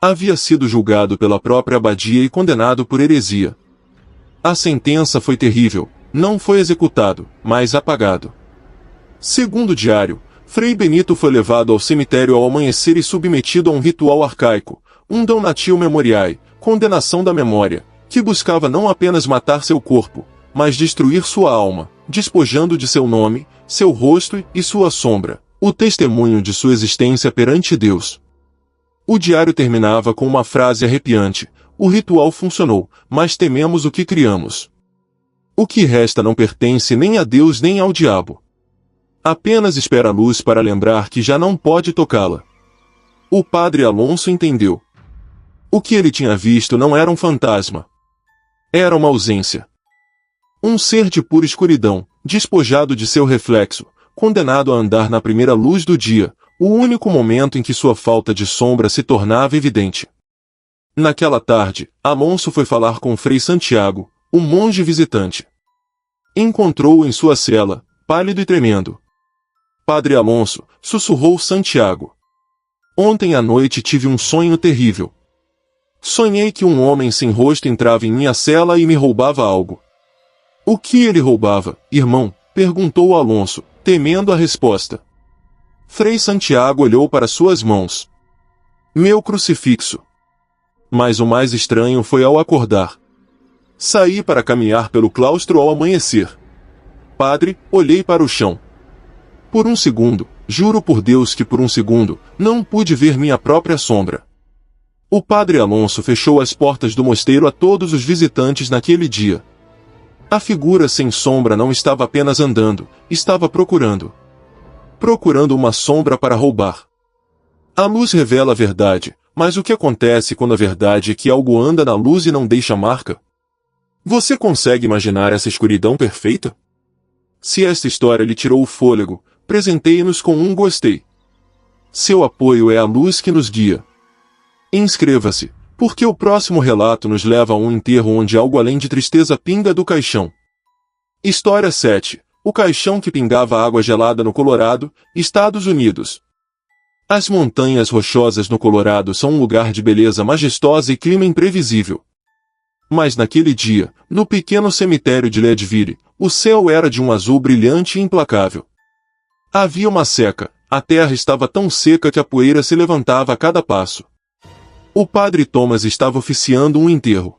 Havia sido julgado pela própria abadia e condenado por heresia. A sentença foi terrível, não foi executado, mas apagado. Segundo o diário, Frei Benito foi levado ao cemitério ao amanhecer e submetido a um ritual arcaico, um donatio memoriae, condenação da memória, que buscava não apenas matar seu corpo, mas destruir sua alma, despojando de seu nome, seu rosto e sua sombra, o testemunho de sua existência perante Deus. O diário terminava com uma frase arrepiante: o ritual funcionou, mas tememos o que criamos. O que resta não pertence nem a Deus nem ao diabo. Apenas espera a luz para lembrar que já não pode tocá-la. O padre Alonso entendeu. O que ele tinha visto não era um fantasma. Era uma ausência. Um ser de pura escuridão, despojado de seu reflexo, condenado a andar na primeira luz do dia, o único momento em que sua falta de sombra se tornava evidente. Naquela tarde, Alonso foi falar com Frei Santiago, o monge visitante. Encontrou-o em sua cela, pálido e tremendo. Padre Alonso, sussurrou Santiago. Ontem à noite tive um sonho terrível. Sonhei que um homem sem rosto entrava em minha cela e me roubava algo. O que ele roubava, irmão? Perguntou Alonso, temendo a resposta. Frei Santiago olhou para suas mãos. Meu crucifixo. Mas o mais estranho foi ao acordar. Saí para caminhar pelo claustro ao amanhecer. Padre, olhei para o chão. Por um segundo, juro por Deus que por um segundo, não pude ver minha própria sombra. O padre Alonso fechou as portas do mosteiro a todos os visitantes naquele dia. A figura sem sombra não estava apenas andando, estava procurando uma sombra para roubar. A luz revela a verdade, mas o que acontece quando a verdade é que algo anda na luz e não deixa marca? Você consegue imaginar essa escuridão perfeita? Se esta história lhe tirou o fôlego, presenteie-nos com um gostei. Seu apoio é a luz que nos guia. Inscreva-se, porque o próximo relato nos leva a um enterro onde algo além de tristeza pinga do caixão. História 7. O caixão que pingava água gelada no Colorado, Estados Unidos. As montanhas rochosas no Colorado são um lugar de beleza majestosa e clima imprevisível. Mas naquele dia, no pequeno cemitério de Leadville, o céu era de um azul brilhante e implacável. Havia uma seca, a terra estava tão seca que a poeira se levantava a cada passo. O padre Thomas estava oficiando um enterro.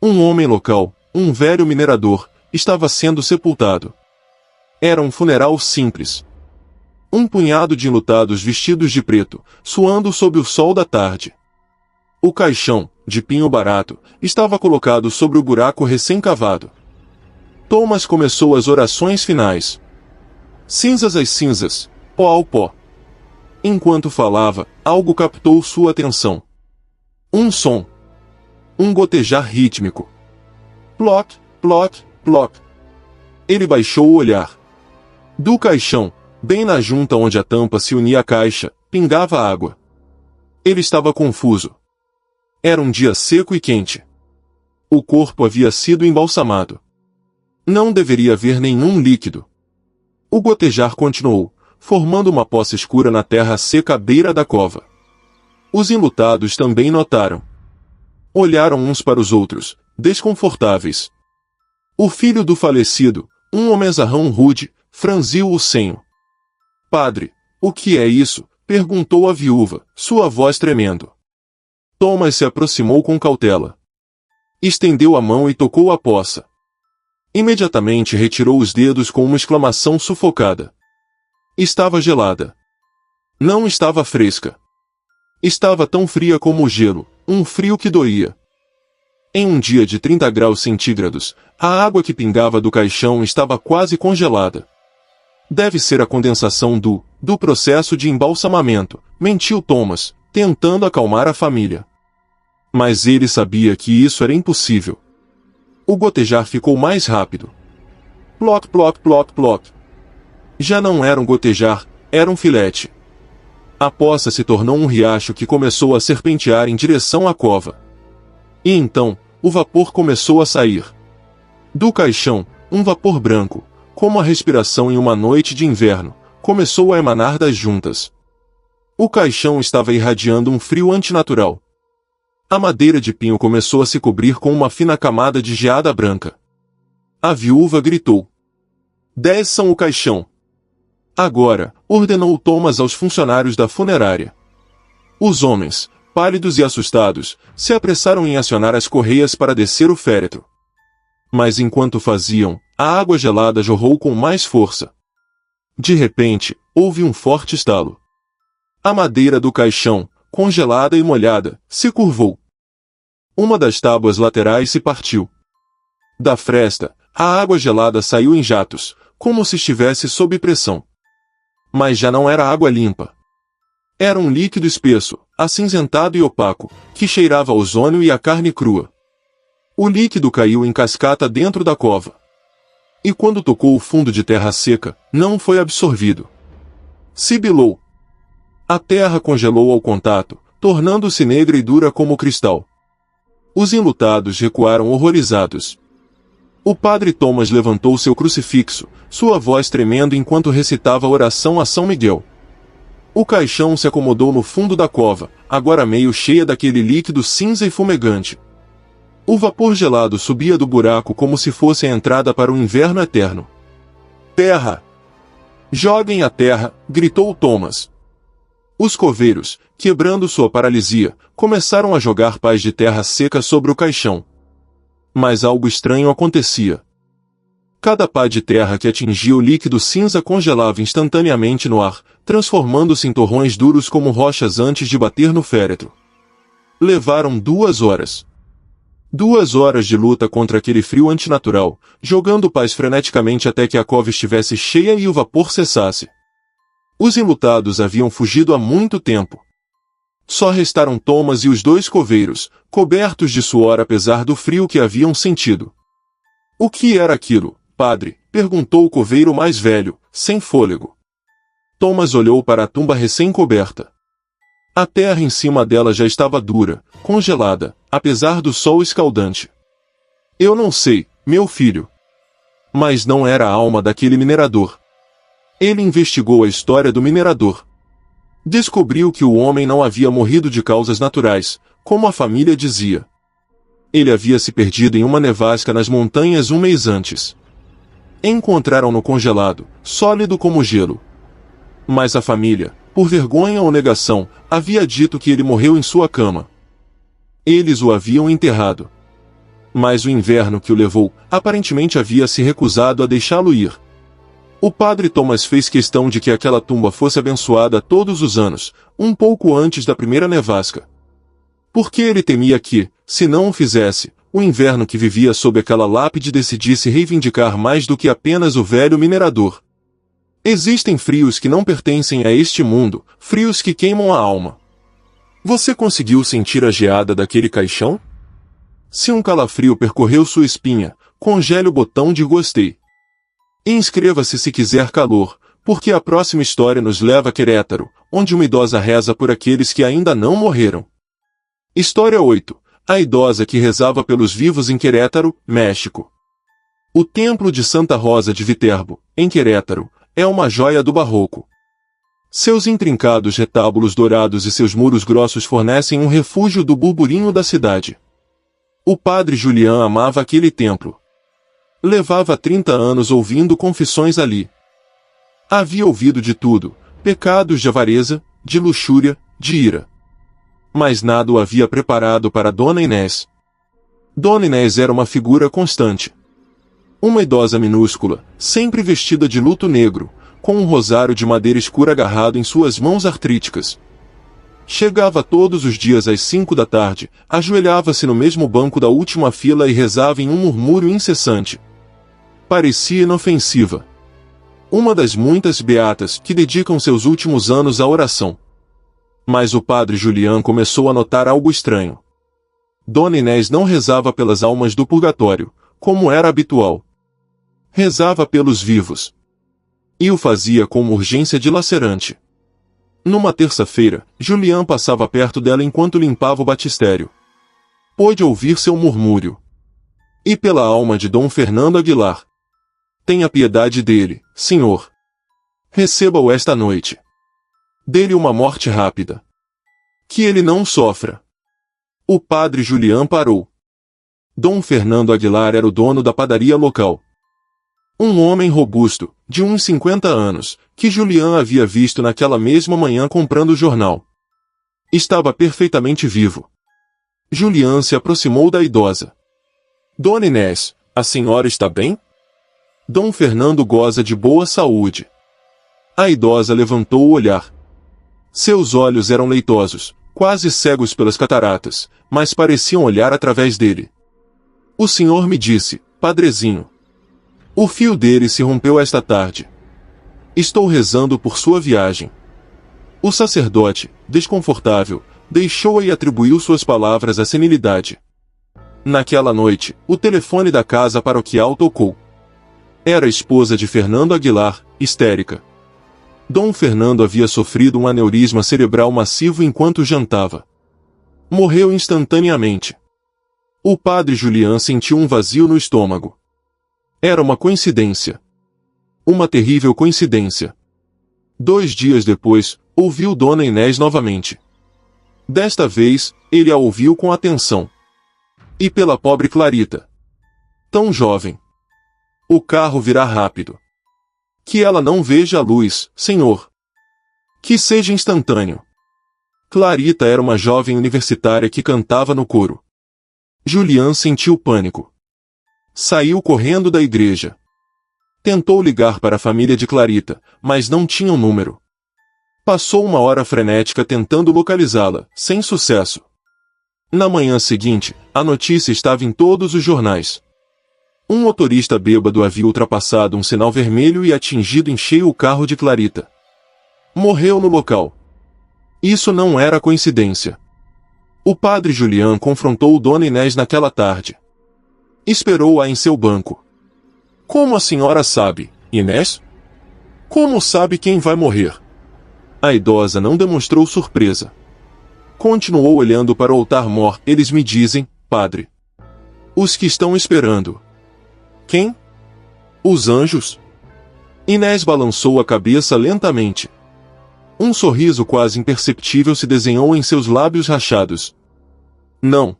Um homem local, um velho minerador, estava sendo sepultado. Era um funeral simples. Um punhado de enlutados vestidos de preto, suando sob o sol da tarde. O caixão, de pinho barato, estava colocado sobre o buraco recém-cavado. Thomas começou as orações finais. Cinzas às cinzas, pó ao pó. Enquanto falava, algo captou sua atenção. Um som. Um gotejar rítmico. Ploc, ploc, ploc. Ele baixou o olhar. Do caixão, bem na junta onde a tampa se unia à caixa, pingava água. Ele estava confuso. Era um dia seco e quente. O corpo havia sido embalsamado. Não deveria haver nenhum líquido. O gotejar continuou, formando uma poça escura na terra seca à beira da cova. Os enlutados também notaram. Olharam uns para os outros, desconfortáveis. O filho do falecido, um homenzarrão rude, franziu o senho. Padre, o que é isso? Perguntou a viúva, sua voz tremendo. Thomas se aproximou com cautela. Estendeu a mão e tocou a poça. Imediatamente retirou os dedos com uma exclamação sufocada. Estava gelada. Não estava fresca. Estava tão fria como o gelo, um frio que doía. Em um dia de 30 graus centígrados, a água que pingava do caixão estava quase congelada. Deve ser a condensação do processo de embalsamamento, mentiu Thomas, tentando acalmar a família. Mas ele sabia que isso era impossível. O gotejar ficou mais rápido. Ploc, ploc, ploc, ploc. Já não era um gotejar, era um filete. A poça se tornou um riacho que começou a serpentear em direção à cova. E então, o vapor começou a sair. Do caixão, um vapor branco, como a respiração em uma noite de inverno, começou a emanar das juntas. O caixão estava irradiando um frio antinatural. A madeira de pinho começou a se cobrir com uma fina camada de geada branca. A viúva gritou. Desçam o caixão. Agora, ordenou Thomas aos funcionários da funerária. Os homens, pálidos e assustados, se apressaram em acionar as correias para descer o féretro. Mas enquanto faziam, a água gelada jorrou com mais força. De repente, houve um forte estalo. A madeira do caixão, congelada e molhada, se curvou. Uma das tábuas laterais se partiu. Da fresta, a água gelada saiu em jatos, como se estivesse sob pressão. Mas já não era água limpa. Era um líquido espesso, acinzentado e opaco, que cheirava a ozônio e a carne crua. O líquido caiu em cascata dentro da cova. E quando tocou o fundo de terra seca, não foi absorvido. Sibilou. A terra congelou ao contato, tornando-se negra e dura como cristal. Os enlutados recuaram horrorizados. O padre Thomas levantou seu crucifixo, sua voz tremendo enquanto recitava a oração a São Miguel. O caixão se acomodou no fundo da cova, agora meio cheia daquele líquido cinza e fumegante. O vapor gelado subia do buraco como se fosse a entrada para o inverno eterno. Terra! Joguem a terra! Gritou Thomas. Os coveiros, quebrando sua paralisia, começaram a jogar pás de terra seca sobre o caixão. Mas algo estranho acontecia. Cada pá de terra que atingia o líquido cinza congelava instantaneamente no ar, transformando-se em torrões duros como rochas antes de bater no féretro. Levaram 2 horas. 2 horas de luta contra aquele frio antinatural, jogando pás freneticamente até que a cova estivesse cheia e o vapor cessasse. Os enlutados haviam fugido há muito tempo. Só restaram Thomas e os 2 coveiros, cobertos de suor apesar do frio que haviam sentido. O que era aquilo, padre? Perguntou o coveiro mais velho, sem fôlego. Thomas olhou para a tumba recém-coberta. A terra em cima dela já estava dura, congelada, apesar do sol escaldante. Eu não sei, meu filho. Mas não era a alma daquele minerador. Ele investigou a história do minerador. Descobriu que o homem não havia morrido de causas naturais, como a família dizia. Ele havia se perdido em uma nevasca nas montanhas um mês antes. Encontraram-no congelado, sólido como gelo. Mas a família, por vergonha ou negação, havia dito que ele morreu em sua cama. Eles o haviam enterrado. Mas o inverno que o levou, aparentemente havia se recusado a deixá-lo ir. O padre Thomas fez questão de que aquela tumba fosse abençoada todos os anos, um pouco antes da primeira nevasca. Porque ele temia que, se não o fizesse, o inverno que vivia sob aquela lápide decidisse reivindicar mais do que apenas o velho minerador. Existem frios que não pertencem a este mundo, frios que queimam a alma. Você conseguiu sentir a geada daquele caixão? Se um calafrio percorreu sua espinha, congele o botão de gostei. E inscreva-se se quiser calor, porque a próxima história nos leva a Querétaro, onde uma idosa reza por aqueles que ainda não morreram. História 8. A idosa que rezava pelos vivos em Querétaro, México. O Templo de Santa Rosa de Viterbo, em Querétaro, é uma joia do barroco. Seus intrincados retábulos dourados e seus muros grossos fornecem um refúgio do burburinho da cidade. O padre Julián amava aquele templo. Levava 30 anos ouvindo confissões ali. Havia ouvido de tudo, pecados de avareza, de luxúria, de ira. Mas nada o havia preparado para Dona Inés. Dona Inés era uma figura constante. Uma idosa minúscula, sempre vestida de luto negro, com um rosário de madeira escura agarrado em suas mãos artríticas. Chegava todos os dias às 5 da tarde, ajoelhava-se no mesmo banco da última fila e rezava em um murmúrio incessante. Parecia inofensiva. Uma das muitas beatas que dedicam seus últimos anos à oração. Mas o padre Julián começou a notar algo estranho. Dona Inés não rezava pelas almas do purgatório, como era habitual. Rezava pelos vivos. E o fazia com uma urgência dilacerante. Numa terça-feira, Julián passava perto dela enquanto limpava o batistério. Pôde ouvir seu murmúrio. E pela alma de Dom Fernando Aguilar. Tenha piedade dele, Senhor. Receba-o esta noite. Dê-lhe uma morte rápida. Que ele não sofra. O padre Julián parou. Dom Fernando Aguilar era o dono da padaria local. Um homem robusto, de uns 50 anos, que Julián havia visto naquela mesma manhã comprando o jornal. Estava perfeitamente vivo. Julián se aproximou da idosa. Dona Inés, a senhora está bem? Dom Fernando goza de boa saúde. A idosa levantou o olhar. Seus olhos eram leitosos, quase cegos pelas cataratas, mas pareciam olhar através dele. O senhor me disse, padrezinho. O fio dele se rompeu esta tarde. Estou rezando por sua viagem. O sacerdote, desconfortável, deixou-a e atribuiu suas palavras à senilidade. Naquela noite, o telefone da casa paroquial tocou. Era a esposa de Fernando Aguilar, histérica. Dom Fernando havia sofrido um aneurisma cerebral massivo enquanto jantava. Morreu instantaneamente. O padre Julián sentiu um vazio no estômago. Era uma coincidência. Uma terrível coincidência. 2 dias depois, ouviu Dona Inés novamente. Desta vez, ele a ouviu com atenção. E pela pobre Clarita. Tão jovem. O carro virá rápido. Que ela não veja a luz, Senhor. Que seja instantâneo. Clarita era uma jovem universitária que cantava no coro. Julián sentiu pânico. Saiu correndo da igreja. Tentou ligar para a família de Clarita, mas não tinha um número. Passou uma hora frenética tentando localizá-la, sem sucesso. Na manhã seguinte, a notícia estava em todos os jornais. Um motorista bêbado havia ultrapassado um sinal vermelho e atingido em cheio o carro de Clarita. Morreu no local. Isso não era coincidência. O padre Julian confrontou Dona Inés naquela tarde. Esperou-a em seu banco. Como a senhora sabe, Inés? Como sabe quem vai morrer? A idosa não demonstrou surpresa. Continuou olhando para o altar-mor. Eles me dizem, padre. Os que estão esperando. Quem? Os anjos? Inés balançou a cabeça lentamente. Um sorriso quase imperceptível se desenhou em seus lábios rachados. Não.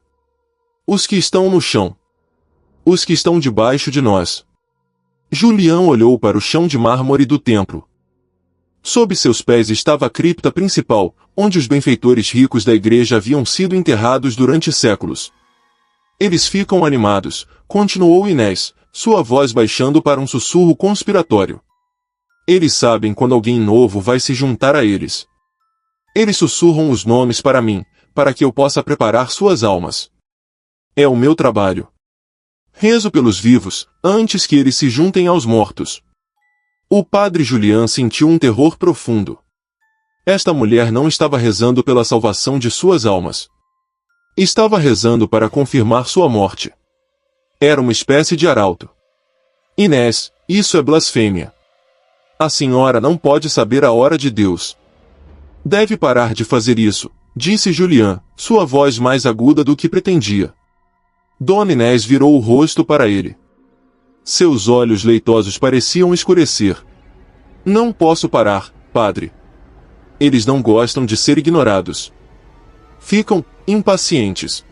Os que estão no chão. Os que estão debaixo de nós. Julian olhou para o chão de mármore do templo. Sob seus pés estava a cripta principal, onde os benfeitores ricos da igreja haviam sido enterrados durante séculos. Eles ficam animados, continuou Inés, sua voz baixando para um sussurro conspiratório. Eles sabem quando alguém novo vai se juntar a eles. Eles sussurram os nomes para mim, para que eu possa preparar suas almas. É o meu trabalho. Rezo pelos vivos, antes que eles se juntem aos mortos. O padre Julian sentiu um terror profundo. Esta mulher não estava rezando pela salvação de suas almas. Estava rezando para confirmar sua morte. Era uma espécie de arauto. Inés, isso é blasfêmia. A senhora não pode saber a hora de Deus. Deve parar de fazer isso, disse Julian, sua voz mais aguda do que pretendia. Dona Inés virou o rosto para ele. Seus olhos leitosos pareciam escurecer. Não posso parar, padre. Eles não gostam de ser ignorados. Ficam impacientes.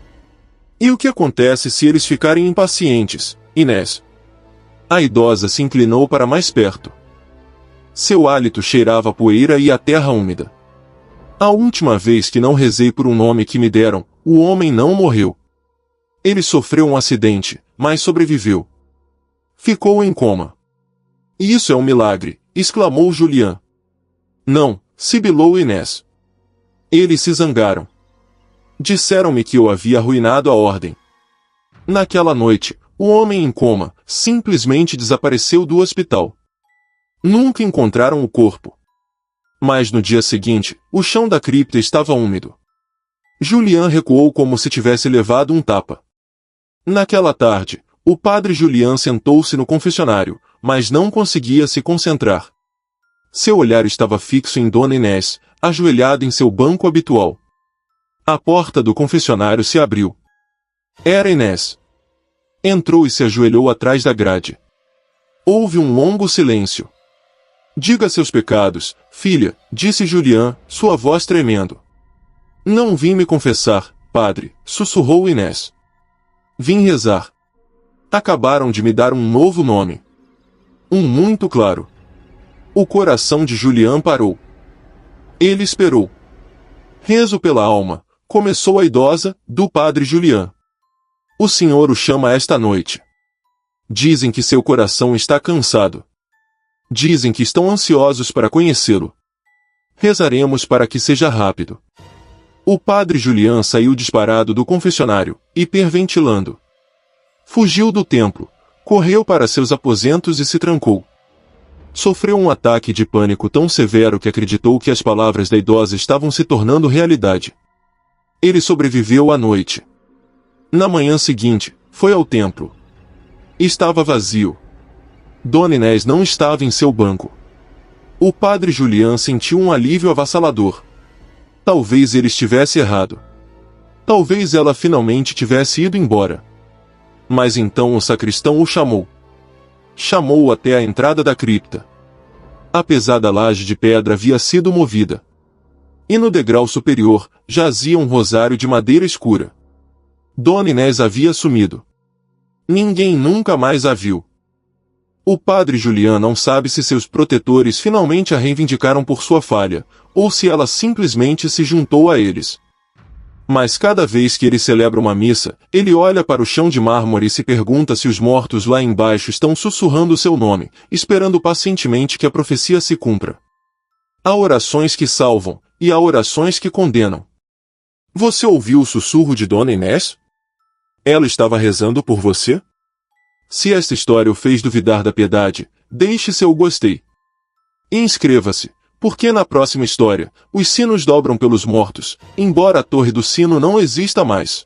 E o que acontece se eles ficarem impacientes, Inés? A idosa se inclinou para mais perto. Seu hálito cheirava a poeira e a terra úmida. A última vez que não rezei por um nome que me deram, o homem não morreu. Ele sofreu um acidente, mas sobreviveu. Ficou em coma. Isso é um milagre, exclamou Julian. Não, sibilou Inés. Eles se zangaram. Disseram-me que eu havia arruinado a ordem. Naquela noite, o homem em coma simplesmente desapareceu do hospital. Nunca encontraram o corpo. Mas no dia seguinte, o chão da cripta estava úmido. Julian recuou como se tivesse levado um tapa. Naquela tarde, o padre Julian sentou-se no confessionário, mas não conseguia se concentrar. Seu olhar estava fixo em Dona Inés, ajoelhada em seu banco habitual. A porta do confessionário se abriu. Era Inés. Entrou e se ajoelhou atrás da grade. Houve um longo silêncio. Diga seus pecados, filha, disse Julian, sua voz tremendo. Não vim me confessar, padre, sussurrou Inés. Vim rezar. Acabaram de me dar um novo nome. Um muito claro. O coração de Julian parou. Ele esperou. Rezo pela alma, começou a idosa, do padre Julian. O senhor o chama esta noite. Dizem que seu coração está cansado. Dizem que estão ansiosos para conhecê-lo. Rezaremos para que seja rápido. O padre Julian saiu disparado do confessionário, hiperventilando. Fugiu do templo, correu para seus aposentos e se trancou. Sofreu um ataque de pânico tão severo que acreditou que as palavras da idosa estavam se tornando realidade. Ele sobreviveu à noite. Na manhã seguinte, foi ao templo. Estava vazio. Dona Inés não estava em seu banco. O padre Julian sentiu um alívio avassalador. Talvez ele estivesse errado. Talvez ela finalmente tivesse ido embora. Mas então o sacristão o chamou. Chamou-o até a entrada da cripta. A pesada laje de pedra havia sido movida. E no degrau superior, jazia um rosário de madeira escura. Dona Inés havia sumido. Ninguém nunca mais a viu. O padre Julian não sabe se seus protetores finalmente a reivindicaram por sua falha, ou se ela simplesmente se juntou a eles. Mas cada vez que ele celebra uma missa, ele olha para o chão de mármore e se pergunta se os mortos lá embaixo estão sussurrando seu nome, esperando pacientemente que a profecia se cumpra. Há orações que salvam, e há orações que condenam. Você ouviu o sussurro de Dona Inés? Ela estava rezando por você? Se esta história o fez duvidar da piedade, deixe seu gostei. E inscreva-se, porque na próxima história, os sinos dobram pelos mortos, embora a Torre do Sino não exista mais.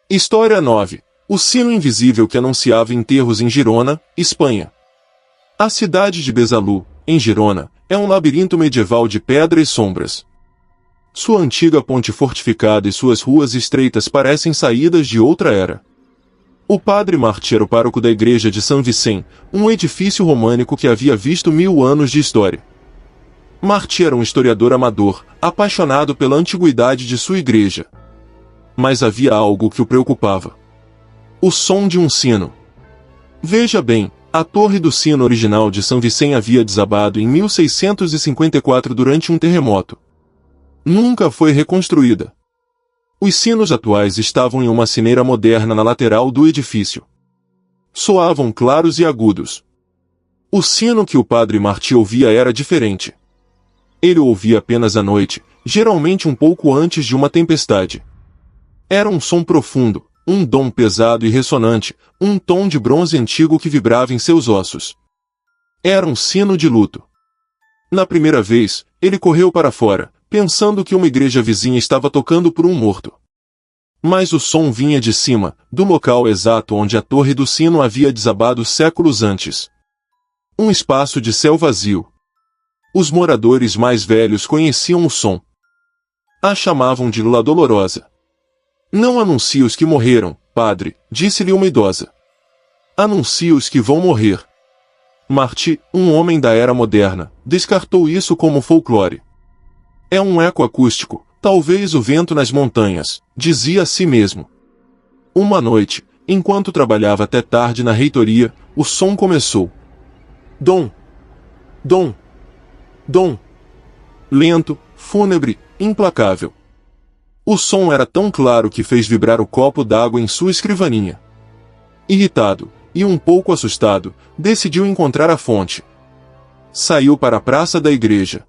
História 9. O sino invisível que anunciava enterros em Girona, Espanha. A cidade de Besalú, em Girona, é um labirinto medieval de pedra e sombras. Sua antiga ponte fortificada e suas ruas estreitas parecem saídas de outra era. O padre Martí era o pároco da igreja de São Vicente, um edifício românico que havia visto 1000 anos de história. Martí era um historiador amador, apaixonado pela antiguidade de sua igreja. Mas havia algo que o preocupava. O som de um sino. Veja bem, a torre do sino original de São Vicente havia desabado em 1654 durante um terremoto. Nunca foi reconstruída. Os sinos atuais estavam em uma sineira moderna na lateral do edifício. Soavam claros e agudos. O sino que o padre Martí ouvia era diferente. Ele o ouvia apenas à noite, geralmente um pouco antes de uma tempestade. Era um som profundo, um dom pesado e ressonante, um tom de bronze antigo que vibrava em seus ossos. Era um sino de luto. Na primeira vez, ele correu para fora, pensando que uma igreja vizinha estava tocando por um morto. Mas o som vinha de cima, do local exato onde a torre do sino havia desabado séculos antes. Um espaço de céu vazio. Os moradores mais velhos conheciam o som. A chamavam de La Dolorosa. Não anuncie os que morreram, padre, disse-lhe uma idosa. Anuncie os que vão morrer. Martí, um homem da era moderna, descartou isso como folclore. É um eco acústico, talvez o vento nas montanhas, dizia a si mesmo. Uma noite, enquanto trabalhava até tarde na reitoria, o som começou. Dom! Dom! Dom! Lento, fúnebre, implacável. O som era tão claro que fez vibrar o copo d'água em sua escrivaninha. Irritado, e um pouco assustado, decidiu encontrar a fonte. Saiu para a praça da igreja.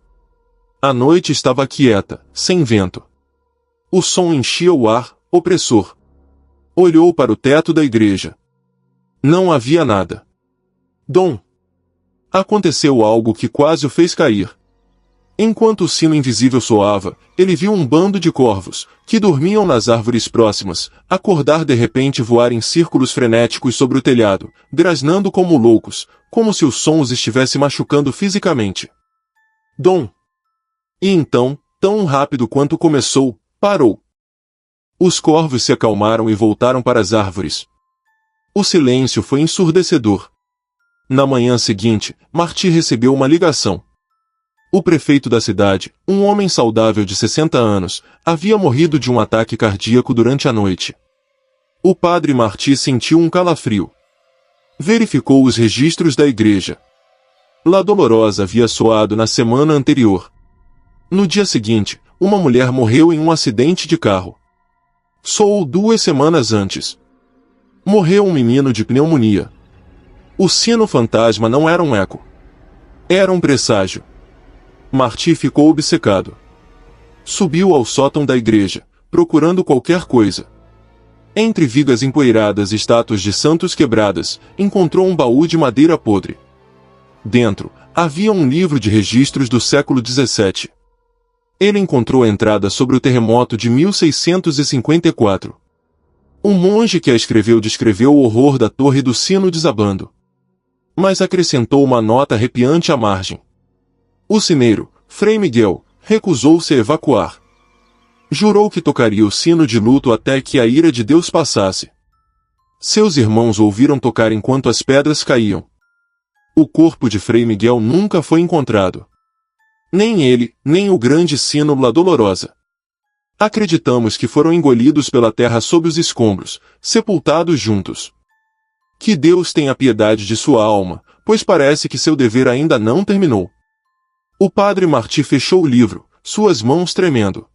A noite estava quieta, sem vento. O som enchia o ar, opressor. Olhou para o teto da igreja. Não havia nada. Dom! Aconteceu algo que quase o fez cair. Enquanto o sino invisível soava, ele viu um bando de corvos, que dormiam nas árvores próximas, acordar de repente e voar em círculos frenéticos sobre o telhado, grasnando como loucos, como se o som os estivesse machucando fisicamente. Dom! E então, tão rápido quanto começou, parou. Os corvos se acalmaram e voltaram para as árvores. O silêncio foi ensurdecedor. Na manhã seguinte, Martí recebeu uma ligação. O prefeito da cidade, um homem saudável de 60 anos, havia morrido de um ataque cardíaco durante a noite. O padre Martí sentiu um calafrio. Verificou os registros da igreja. La Dolorosa havia soado na semana anterior. No dia seguinte, uma mulher morreu em um acidente de carro. Soou 2 semanas antes. Morreu um menino de pneumonia. O sino fantasma não era um eco. Era um presságio. Martí ficou obcecado. Subiu ao sótão da igreja, procurando qualquer coisa. Entre vigas empoeiradas e estátuas de santos quebradas, encontrou um baú de madeira podre. Dentro, havia um livro de registros do século XVII. Ele encontrou a entrada sobre o terremoto de 1654. Um monge que a escreveu descreveu o horror da torre do sino desabando. Mas acrescentou uma nota arrepiante à margem. O sineiro, Frei Miguel, recusou-se a evacuar. Jurou que tocaria o sino de luto até que a ira de Deus passasse. Seus irmãos ouviram tocar enquanto as pedras caíam. O corpo de Frei Miguel nunca foi encontrado. Nem ele, nem o grande sino La Dolorosa. Acreditamos que foram engolidos pela terra sob os escombros, sepultados juntos. Que Deus tenha piedade de sua alma, pois parece que seu dever ainda não terminou. O padre Martí fechou o livro, suas mãos tremendo.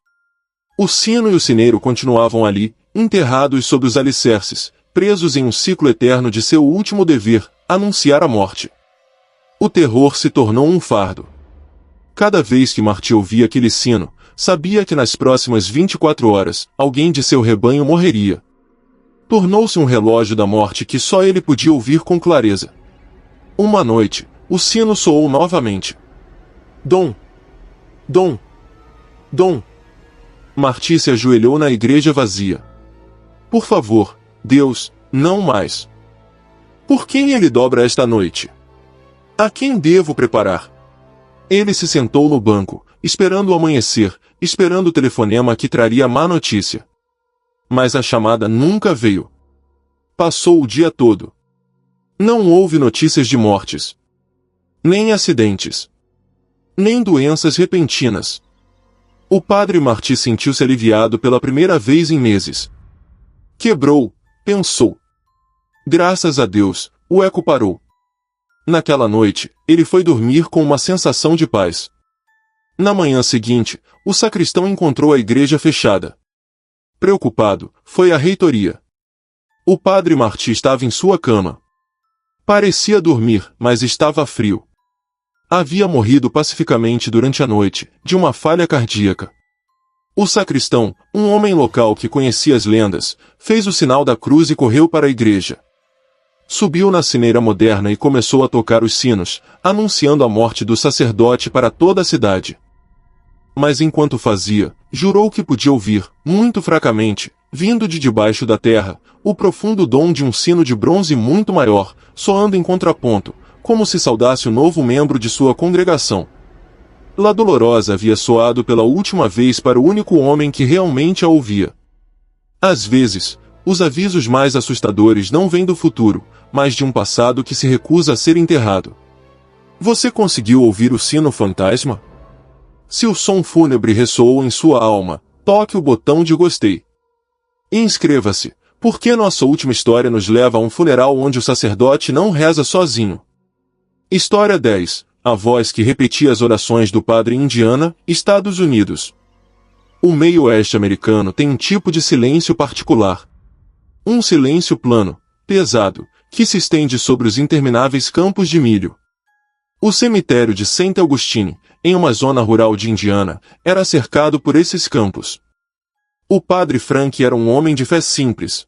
O sino e o sineiro continuavam ali, enterrados sob os alicerces, presos em um ciclo eterno de seu último dever, anunciar a morte. O terror se tornou um fardo. Cada vez que Martí ouvia aquele sino, sabia que nas próximas 24 horas, alguém de seu rebanho morreria. Tornou-se um relógio da morte que só ele podia ouvir com clareza. Uma noite, o sino soou novamente. Dom! Dom! Dom! Marty se ajoelhou na igreja vazia. Por favor, Deus, não mais. Por quem ele dobra esta noite? A quem devo preparar? Ele se sentou no banco, esperando o amanhecer, esperando o telefonema que traria a má notícia. Mas a chamada nunca veio. Passou o dia todo. Não houve notícias de mortes. Nem acidentes. Nem doenças repentinas. O padre Marty sentiu-se aliviado pela primeira vez em meses. Quebrou, pensou. Graças a Deus, o eco parou. Naquela noite, ele foi dormir com uma sensação de paz. Na manhã seguinte, o sacristão encontrou a igreja fechada. Preocupado, foi à reitoria. O padre Marty estava em sua cama. Parecia dormir, mas estava frio. Havia morrido pacificamente durante a noite, de uma falha cardíaca. O sacristão, um homem local que conhecia as lendas, fez o sinal da cruz e correu para a igreja. Subiu na sineira moderna e começou a tocar os sinos, anunciando a morte do sacerdote para toda a cidade. Mas enquanto fazia, jurou que podia ouvir, muito fracamente, vindo de debaixo da terra, o profundo dom de um sino de bronze muito maior, soando em contraponto, como se saudasse o novo membro de sua congregação. La Dolorosa havia soado pela última vez para o único homem que realmente a ouvia. Às vezes, os avisos mais assustadores não vêm do futuro, mas de um passado que se recusa a ser enterrado. Você conseguiu ouvir o sino fantasma? Se o som fúnebre ressoou em sua alma, toque o botão de gostei. E inscreva-se, porque nossa última história nos leva a um funeral onde o sacerdote não reza sozinho. História 10. A voz que repetia as orações do padre Indiana, Estados Unidos. O meio-oeste americano tem um tipo de silêncio particular. Um silêncio plano, pesado, que se estende sobre os intermináveis campos de milho. O cemitério de Saint Augustine, em uma zona rural de Indiana, era cercado por esses campos. O padre Frank era um homem de fé simples.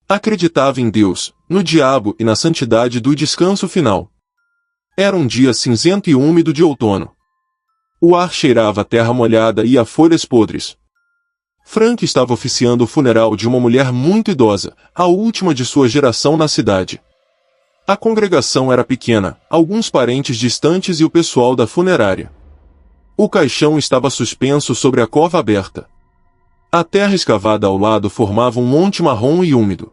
Acreditava em Deus, no diabo e na santidade do descanso final. Era um dia cinzento e úmido de outono. O ar cheirava a terra molhada e a folhas podres. Frank estava oficiando o funeral de uma mulher muito idosa, a última de sua geração na cidade. A congregação era pequena, alguns parentes distantes e o pessoal da funerária. O caixão estava suspenso sobre a cova aberta. A terra escavada ao lado formava um monte marrom e úmido.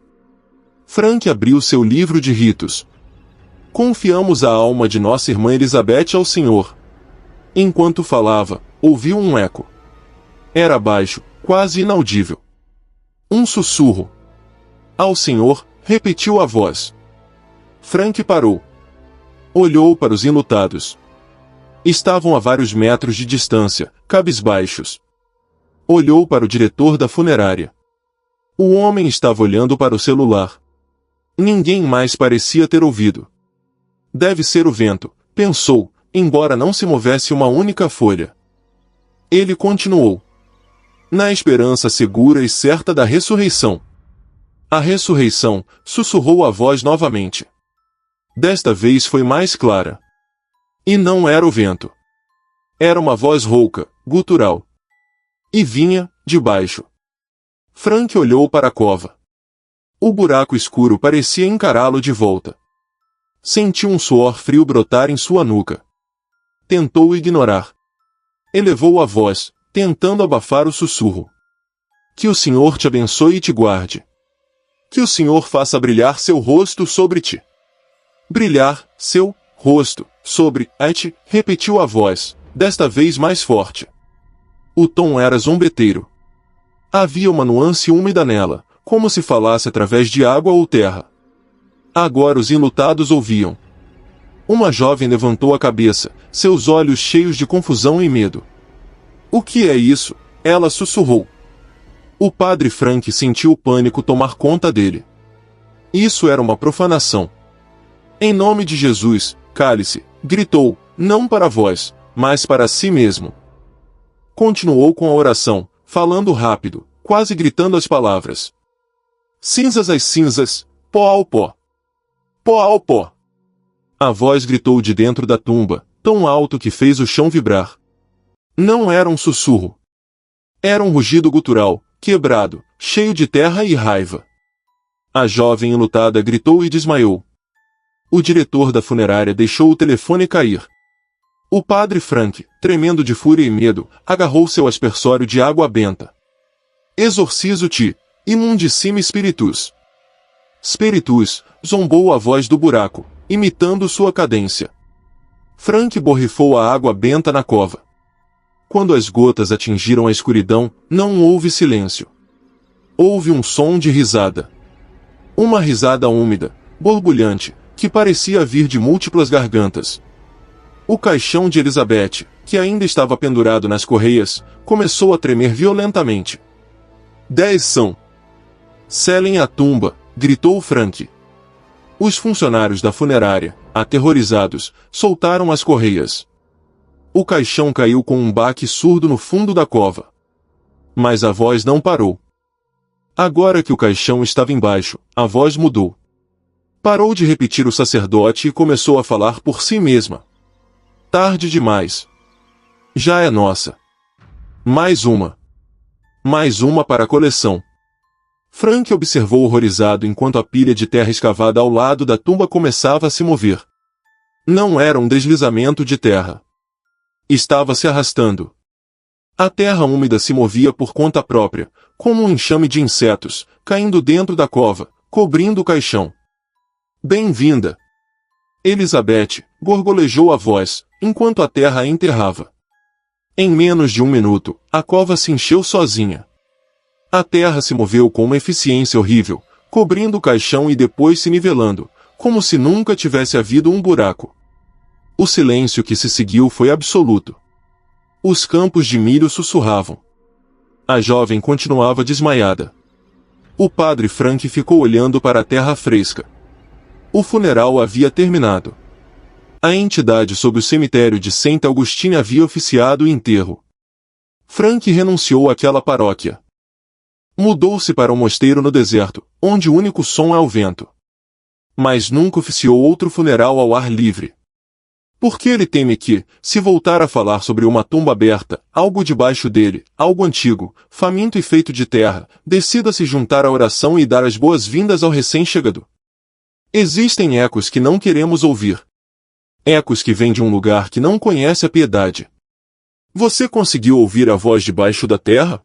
Frank abriu seu livro de ritos. Confiamos a alma de nossa irmã Elizabeth ao Senhor. Enquanto falava, ouviu um eco. Era baixo, quase inaudível. Um sussurro. Ao Senhor, repetiu a voz. Frank parou. Olhou para os enlutados. Estavam a vários metros de distância, cabisbaixos. Olhou para o diretor da funerária. O homem estava olhando para o celular. Ninguém mais parecia ter ouvido. Deve ser o vento, pensou, embora não se movesse uma única folha. Ele continuou. Na esperança segura e certa da ressurreição. A ressurreição, sussurrou a voz novamente. Desta vez foi mais clara. E não era o vento. Era uma voz rouca, gutural. E vinha, de baixo. Frank olhou para a cova. O buraco escuro parecia encará-lo de volta. Sentiu um suor frio brotar em sua nuca. Tentou ignorar. Elevou a voz, tentando abafar o sussurro. Que o Senhor te abençoe e te guarde. Que o Senhor faça brilhar seu rosto sobre ti. Brilhar, seu rosto, sobre ti, repetiu a voz, desta vez mais forte. O tom era zombeteiro. Havia uma nuance úmida nela, como se falasse através de água ou terra. Agora os enlutados ouviam. Uma jovem levantou a cabeça, seus olhos cheios de confusão e medo. O que é isso? Ela sussurrou. O padre Frank sentiu o pânico tomar conta dele. Isso era uma profanação. Em nome de Jesus, cale-se, gritou, não para vós, mas para si mesmo. continuou com a oração, falando rápido, quase gritando as palavras. Cinzas as cinzas, pó ao pó. Pó ao pó. A voz gritou de dentro da tumba, tão alto que fez o chão vibrar. Não era um sussurro. Era um rugido gutural, quebrado, cheio de terra e raiva. A jovem enlutada gritou e desmaiou. O diretor da funerária deixou o telefone cair. O padre Frank, tremendo de fúria e medo, agarrou seu aspersório de água benta. Exorcizo-te, imundissime spiritus. Spiritus, zombou a voz do buraco, imitando sua cadência. Frank borrifou a água benta na cova. Quando as gotas atingiram a escuridão, não houve silêncio. Houve um som de risada. Uma risada úmida, borbulhante, que parecia vir de múltiplas gargantas. O caixão de Elizabeth, que ainda estava pendurado nas correias, começou a tremer violentamente. 10 são. Selem a tumba, gritou Frank. Os funcionários da funerária, aterrorizados, soltaram as correias. O caixão caiu com um baque surdo no fundo da cova. Mas a voz não parou. Agora que o caixão estava embaixo, a voz mudou. Parou de repetir o sacerdote e começou a falar por si mesma. Tarde demais. Já é nossa. Mais uma. Mais uma para a coleção. Frank observou horrorizado enquanto a pilha de terra escavada ao lado da tumba começava a se mover. Não era um deslizamento de terra. Estava se arrastando. A terra úmida se movia por conta própria, como um enxame de insetos, caindo dentro da cova, cobrindo o caixão. Bem-vinda! Elizabeth, gorgolejou a voz, enquanto a terra a enterrava. Em menos de 1 minuto, a cova se encheu sozinha. A terra se moveu com uma eficiência horrível, cobrindo o caixão e depois se nivelando, como se nunca tivesse havido um buraco. O silêncio que se seguiu foi absoluto. Os campos de milho sussurravam. A jovem continuava desmaiada. O padre Frank ficou olhando para a terra fresca. O funeral havia terminado. A entidade sob o cemitério de Saint Augustine havia oficiado o enterro. Frank renunciou àquela paróquia. Mudou-se para um mosteiro no deserto, onde o único som é o vento. Mas nunca oficiou outro funeral ao ar livre. Porque ele teme que, se voltar a falar sobre uma tumba aberta, algo debaixo dele, algo antigo, faminto e feito de terra, decida se juntar à oração e dar as boas-vindas ao recém-chegado. Existem ecos que não queremos ouvir. Ecos que vêm de um lugar que não conhece a piedade. Você conseguiu ouvir a voz debaixo da terra?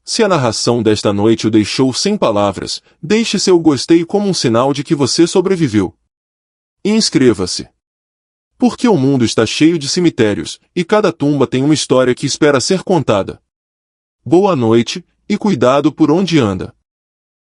Se a narração desta noite o deixou sem palavras, deixe seu gostei como um sinal de que você sobreviveu. E inscreva-se. Porque o mundo está cheio de cemitérios, e cada tumba tem uma história que espera ser contada. Boa noite, e cuidado por onde anda.